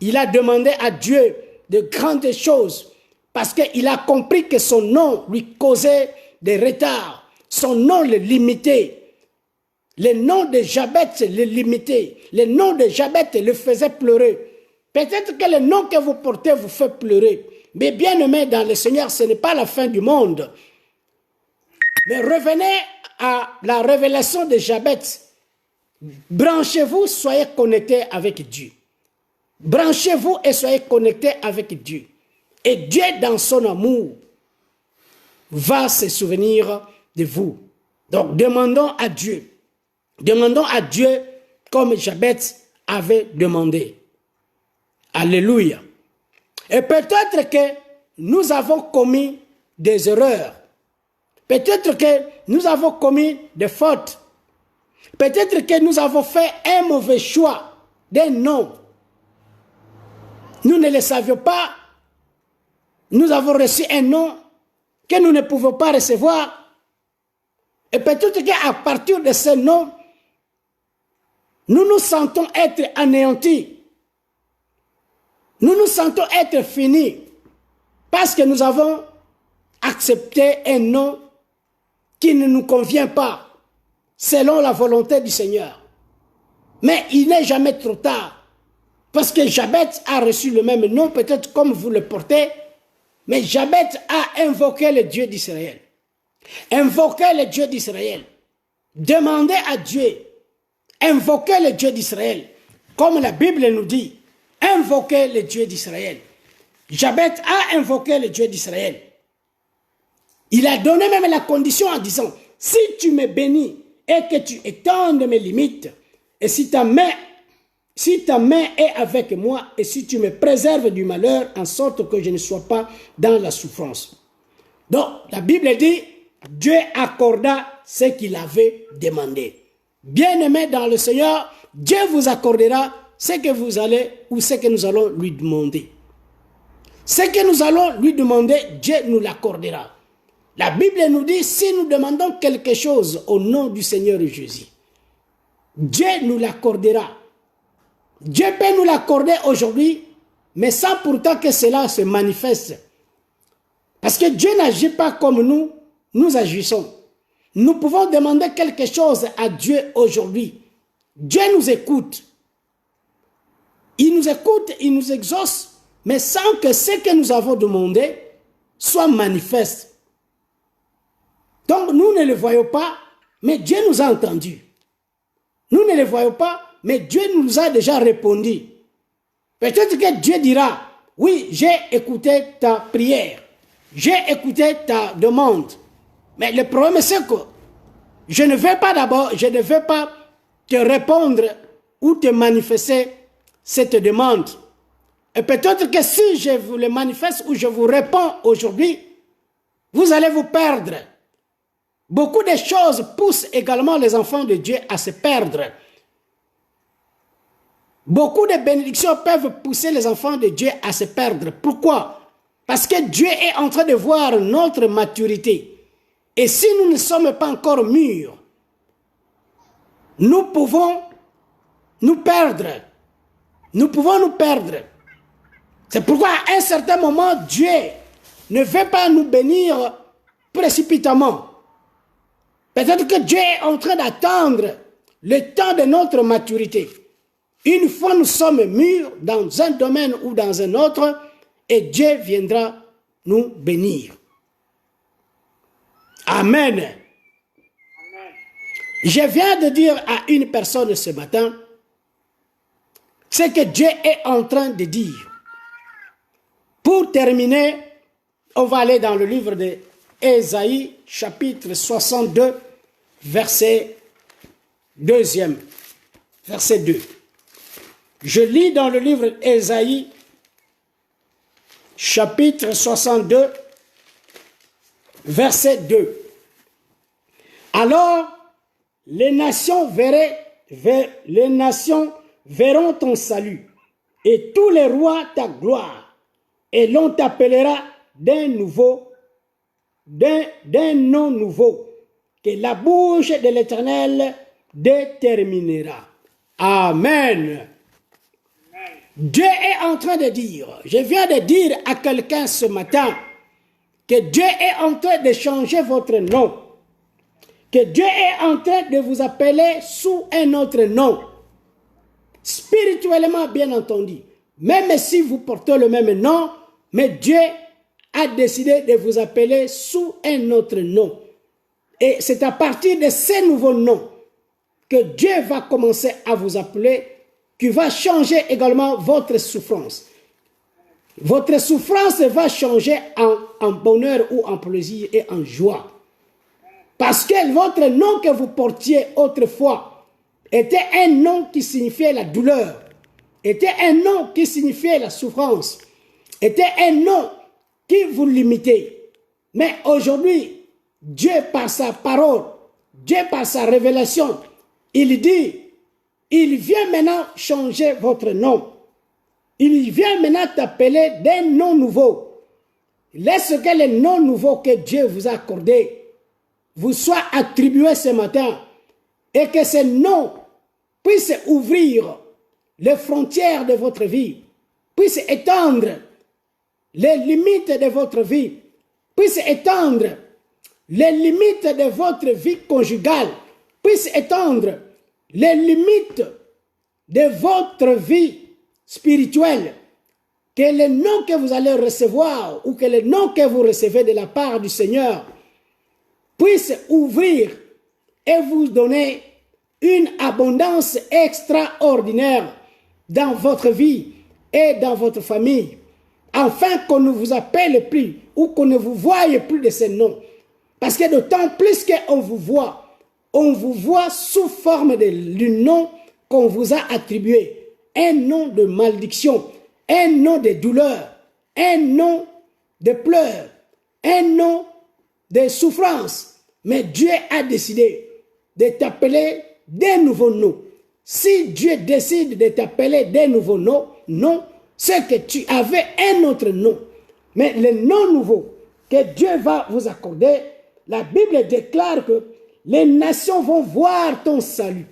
Il a demandé à Dieu de grandes choses, parce qu'il a compris que son nom lui causait des retards, son nom le limitait. Le nom de Jabez le limitait, le nom de Jabez le faisait pleurer. Peut-être que le nom que vous portez vous fait pleurer, mais bien aimé dans le Seigneur, ce n'est pas la fin du monde. Mais revenez à la révélation de Jabez. Branchez-vous, soyez connectés avec Dieu. Branchez-vous et soyez connectés avec Dieu. Et Dieu, dans son amour, va se souvenir de vous. Donc, demandons à Dieu. Demandons à Dieu comme Jabez avait demandé. Alléluia. Et peut-être que nous avons commis des erreurs. Peut-être que nous avons commis des fautes. Peut-être que nous avons fait un mauvais choix des noms. Nous ne le savions pas. Nous avons reçu un nom que nous ne pouvons pas recevoir. Et peut-être qu'à partir de ce nom, nous nous sentons être anéantis. Nous nous sentons être finis. Parce que nous avons accepté un nom qui ne nous convient pas, selon la volonté du Seigneur. Mais il n'est jamais trop tard. Parce que Jabez a reçu le même nom, peut-être comme vous le portez, mais Jabez a invoqué le Dieu d'Israël. Invoqué le Dieu d'Israël. Demandez à Dieu. Invoquez le Dieu d'Israël. Comme la Bible nous dit, invoquez le Dieu d'Israël. Jabez a invoqué le Dieu d'Israël. Il a donné même la condition en disant, si tu me bénis et que tu étendes mes limites, et si ta main est avec moi, et si tu me préserves du malheur, en sorte que je ne sois pas dans la souffrance. Donc, la Bible dit, Dieu accorda ce qu'il avait demandé. Bien-aimé dans le Seigneur, Dieu vous accordera ce que vous allez ou ce que nous allons lui demander. Ce que nous allons lui demander, Dieu nous l'accordera. La Bible nous dit, si nous demandons quelque chose au nom du Seigneur Jésus, Dieu nous l'accordera. Dieu peut nous l'accorder aujourd'hui, mais sans pourtant que cela se manifeste. Parce que Dieu n'agit pas comme nous agissons. Nous pouvons demander quelque chose à Dieu aujourd'hui. Dieu nous écoute. Il nous écoute, il nous exauce, mais sans que ce que nous avons demandé soit manifeste. Donc nous ne le voyons pas, mais Dieu nous a entendus. Nous ne le voyons pas, mais Dieu nous a déjà répondu. Peut-être que Dieu dira, oui, j'ai écouté ta prière, j'ai écouté ta demande. Mais le problème c'est que je ne vais pas te répondre ou te manifester cette demande. Et peut-être que si je vous le manifeste ou je vous réponds aujourd'hui, vous allez vous perdre. Beaucoup de choses poussent également les enfants de Dieu à se perdre. Beaucoup de bénédictions peuvent pousser les enfants de Dieu à se perdre. Pourquoi? Parce que Dieu est en train de voir notre maturité. Et si nous ne sommes pas encore mûrs, nous pouvons nous perdre. Nous pouvons nous perdre. C'est pourquoi à un certain moment, Dieu ne veut pas nous bénir précipitamment. Peut-être que Dieu est en train d'attendre le temps de notre maturité. Une fois nous sommes mûrs dans un domaine ou dans un autre, et Dieu viendra nous bénir. Amen. Amen. Je viens de dire à une personne ce matin ce que Dieu est en train de dire. Pour terminer, on va aller dans le livre d'Ésaïe, chapitre 62, verset 2. Verset 2. Je lis dans le livre d'Ésaïe, chapitre 62, verset 2. Alors, les nations verront ton salut, et tous les rois ta gloire, et l'on t'appellera d'un nom nouveau, que la bouche de l'Éternel déterminera. Amen. Dieu est en train de dire, je viens de dire à quelqu'un ce matin, que Dieu est en train de changer votre nom, que Dieu est en train de vous appeler sous un autre nom, spirituellement bien entendu, même si vous portez le même nom, mais Dieu a décidé de vous appeler sous un autre nom. Et c'est à partir de ces nouveaux noms que Dieu va commencer à vous appeler, qui va changer également votre souffrance. Votre souffrance va changer en bonheur ou en plaisir et en joie. Parce que votre nom que vous portiez autrefois était un nom qui signifiait la douleur, était un nom qui signifiait la souffrance, était un nom qui vous limitait. Mais aujourd'hui, Dieu par sa parole, Dieu par sa révélation, il dit il vient maintenant changer votre nom. Il vient maintenant t'appeler d'un nom nouveau. Laisse que le nom nouveau que Dieu vous a accordé vous soit attribué ce matin et que ce nom puisse ouvrir les frontières de votre vie, puisse étendre les limites de votre vie, puisse étendre les limites de votre vie conjugale, puisse étendre les limites de votre vie spirituelle, que le nom que vous allez recevoir ou que le nom que vous recevez de la part du Seigneur puisse ouvrir et vous donner une abondance extraordinaire dans votre vie et dans votre famille, afin qu'on ne vous appelle plus ou qu'on ne vous voie plus de ces noms. Parce que d'autant plus qu'on vous voit sous forme du nom qu'on vous a attribué. Un nom de malédiction, un nom de douleur, un nom de pleurs, un nom de souffrance. Mais Dieu a décidé de t'appeler d'un nouveau nom. Si Dieu décide de t'appeler d'un nouveau nom, non, c'est que tu avais un autre nom. Mais le nom nouveau que Dieu va vous accorder, la Bible déclare que les nations vont voir ton salut.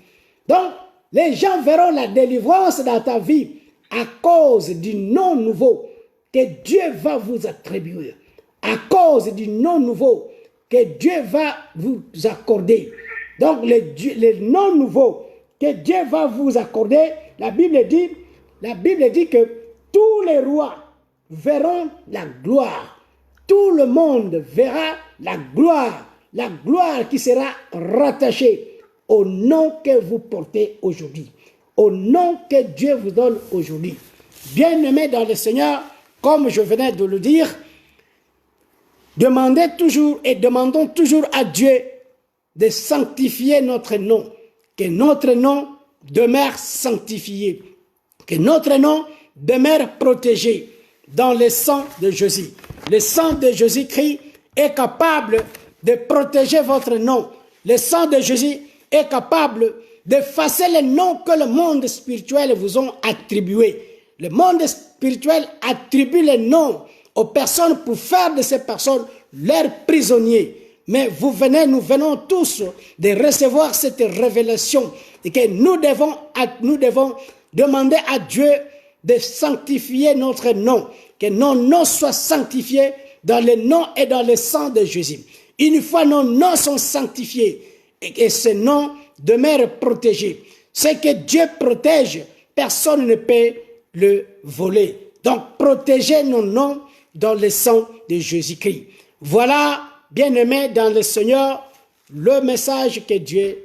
Donc, les gens verront la délivrance dans ta vie à cause du nom nouveau que Dieu va vous attribuer. À cause du nom nouveau que Dieu va vous accorder. Donc, le nom nouveau que Dieu va vous accorder, la Bible dit que tous les rois verront la gloire. Tout le monde verra la gloire qui sera rattachée au nom que vous portez aujourd'hui, au nom que Dieu vous donne aujourd'hui. Bien-aimés dans le Seigneur, comme je venais de le dire, demandons toujours à Dieu de sanctifier notre nom, que notre nom demeure sanctifié, que notre nom demeure protégé dans le sang de Jésus. Le sang de Jésus-Christ est capable de protéger votre nom. Le sang de Jésus est capable d'effacer les noms que le monde spirituel vous ont attribués. Le monde spirituel attribue les noms aux personnes pour faire de ces personnes leurs prisonniers. Mais nous venons tous de recevoir cette révélation et que nous devons demander à Dieu de sanctifier notre nom, que nos noms soient sanctifiés dans le nom et dans le sang de Jésus. Une fois nos noms sont sanctifiés et que ce nom demeure protégé, c'est que Dieu protège, personne ne peut le voler. Donc protégez nos noms dans le sang de Jésus-Christ. Voilà, bien-aimés dans le Seigneur, le message que Dieu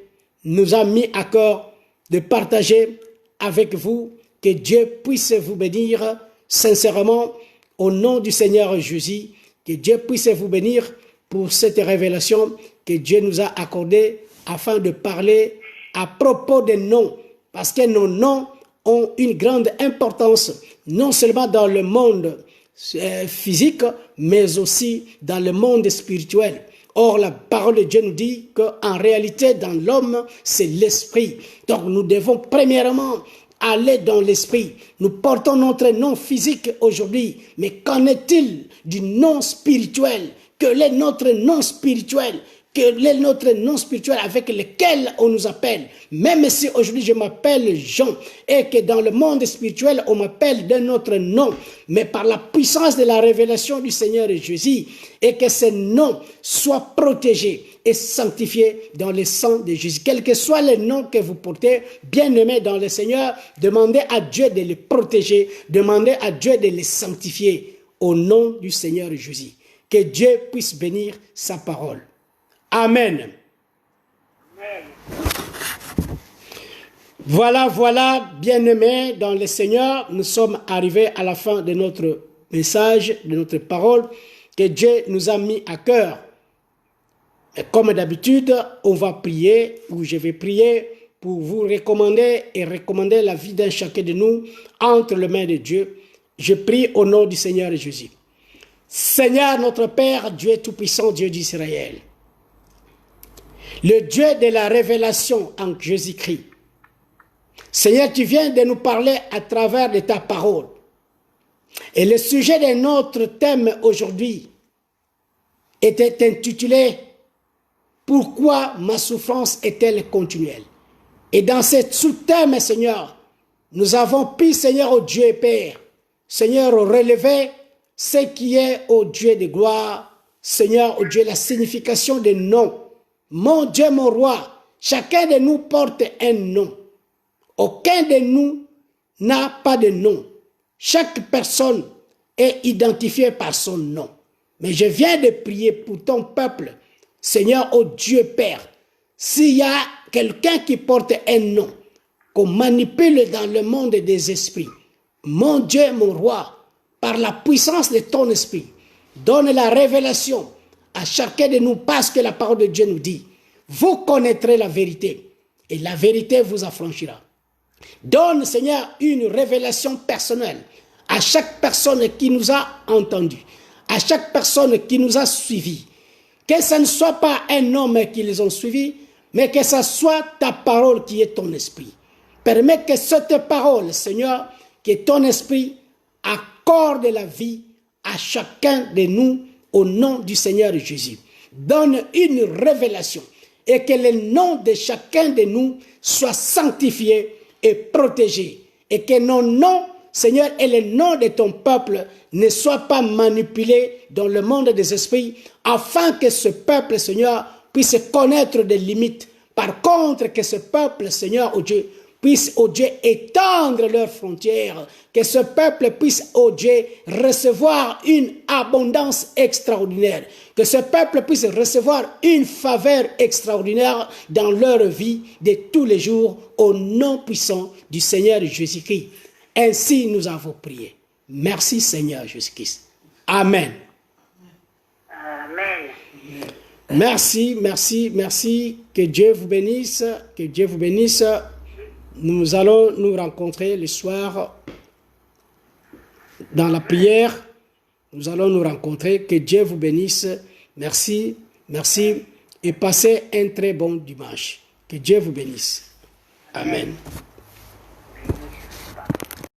nous a mis à cœur de partager avec vous. Que Dieu puisse vous bénir sincèrement au nom du Seigneur Jésus. Que Dieu puisse vous bénir pour cette révélation que Dieu nous a accordée afin de parler à propos des noms. Parce que nos noms ont une grande importance, non seulement dans le monde physique, mais aussi dans le monde spirituel. Or, la parole de Dieu nous dit qu'en réalité, dans l'homme, c'est l'esprit. Donc, nous devons premièrement aller dans l'esprit. Nous portons notre nom physique aujourd'hui, mais qu'en est-il du nom spirituel? Quel est notre nom spirituel? Quel est notre nom spirituel avec lequel on nous appelle? Même si aujourd'hui je m'appelle Jean et que dans le monde spirituel on m'appelle d'un autre nom, mais par la puissance de la révélation du Seigneur Jésus, et que ce nom soit protégé et sanctifié dans le sang de Jésus. Quel que soit le nom que vous portez, bien-aimés dans le Seigneur, demandez à Dieu de les protéger, demandez à Dieu de les sanctifier au nom du Seigneur Jésus. Que Dieu puisse bénir sa parole. Amen. Voilà, bien-aimés dans le Seigneur, nous sommes arrivés à la fin de notre message, de notre parole, que Dieu nous a mis à cœur. Et comme d'habitude, on va prier, ou je vais prier pour vous recommander et recommander la vie d'un chacun de nous entre les mains de Dieu. Je prie au nom du Seigneur Jésus. Seigneur notre Père, Dieu Tout-Puissant, Dieu d'Israël, le Dieu de la révélation en Jésus-Christ, Seigneur, tu viens de nous parler à travers de ta parole. Et le sujet de notre thème aujourd'hui était intitulé « Pourquoi ma souffrance est-elle continuelle ?» Et dans ce sous-thème, Seigneur, nous avons pu, Seigneur, au Dieu et Père, Seigneur, relever ce qui est au Dieu de gloire, Seigneur, au Dieu, la signification des noms. Mon Dieu, mon roi, chacun de nous porte un nom. Aucun de nous n'a pas de nom. Chaque personne est identifiée par son nom. Mais je viens de prier pour ton peuple, Seigneur, ô Dieu Père. S'il y a quelqu'un qui porte un nom, qu'on manipule dans le monde des esprits, mon Dieu, mon roi, par la puissance de ton esprit, donne la révélation à chacun de nous parce que la parole de Dieu nous dit, vous connaîtrez la vérité et la vérité vous affranchira. Donne, Seigneur, une révélation personnelle à chaque personne qui nous a entendus, à chaque personne qui nous a suivis. Que ce ne soit pas un homme qui les ont suivis, mais que ce soit ta parole qui est ton esprit. Permets que cette parole, Seigneur, que ton esprit accorde la vie à chacun de nous au nom du Seigneur Jésus. Donne une révélation et que le nom de chacun de nous soit sanctifié et protégé. Et que nos noms, Seigneur, et les noms de ton peuple ne soient pas manipulés dans le monde des esprits, afin que ce peuple, Seigneur, puisse connaître des limites. Par contre, que ce peuple, Seigneur, oh Dieu, puisse, oh Dieu, étendre leurs frontières, que ce peuple puisse, oh Dieu, recevoir une abondance extraordinaire, que ce peuple puisse recevoir une faveur extraordinaire dans leur vie de tous les jours, au nom puissant du Seigneur Jésus-Christ. Ainsi nous avons prié. Merci Seigneur Jésus-Christ. Amen. Amen. Merci, merci, merci. Que Dieu vous bénisse, que Dieu vous bénisse. Nous allons nous rencontrer le soir dans la prière. Nous allons nous rencontrer. Que Dieu vous bénisse. Merci, merci. Et passez un très bon dimanche. Que Dieu vous bénisse. Amen.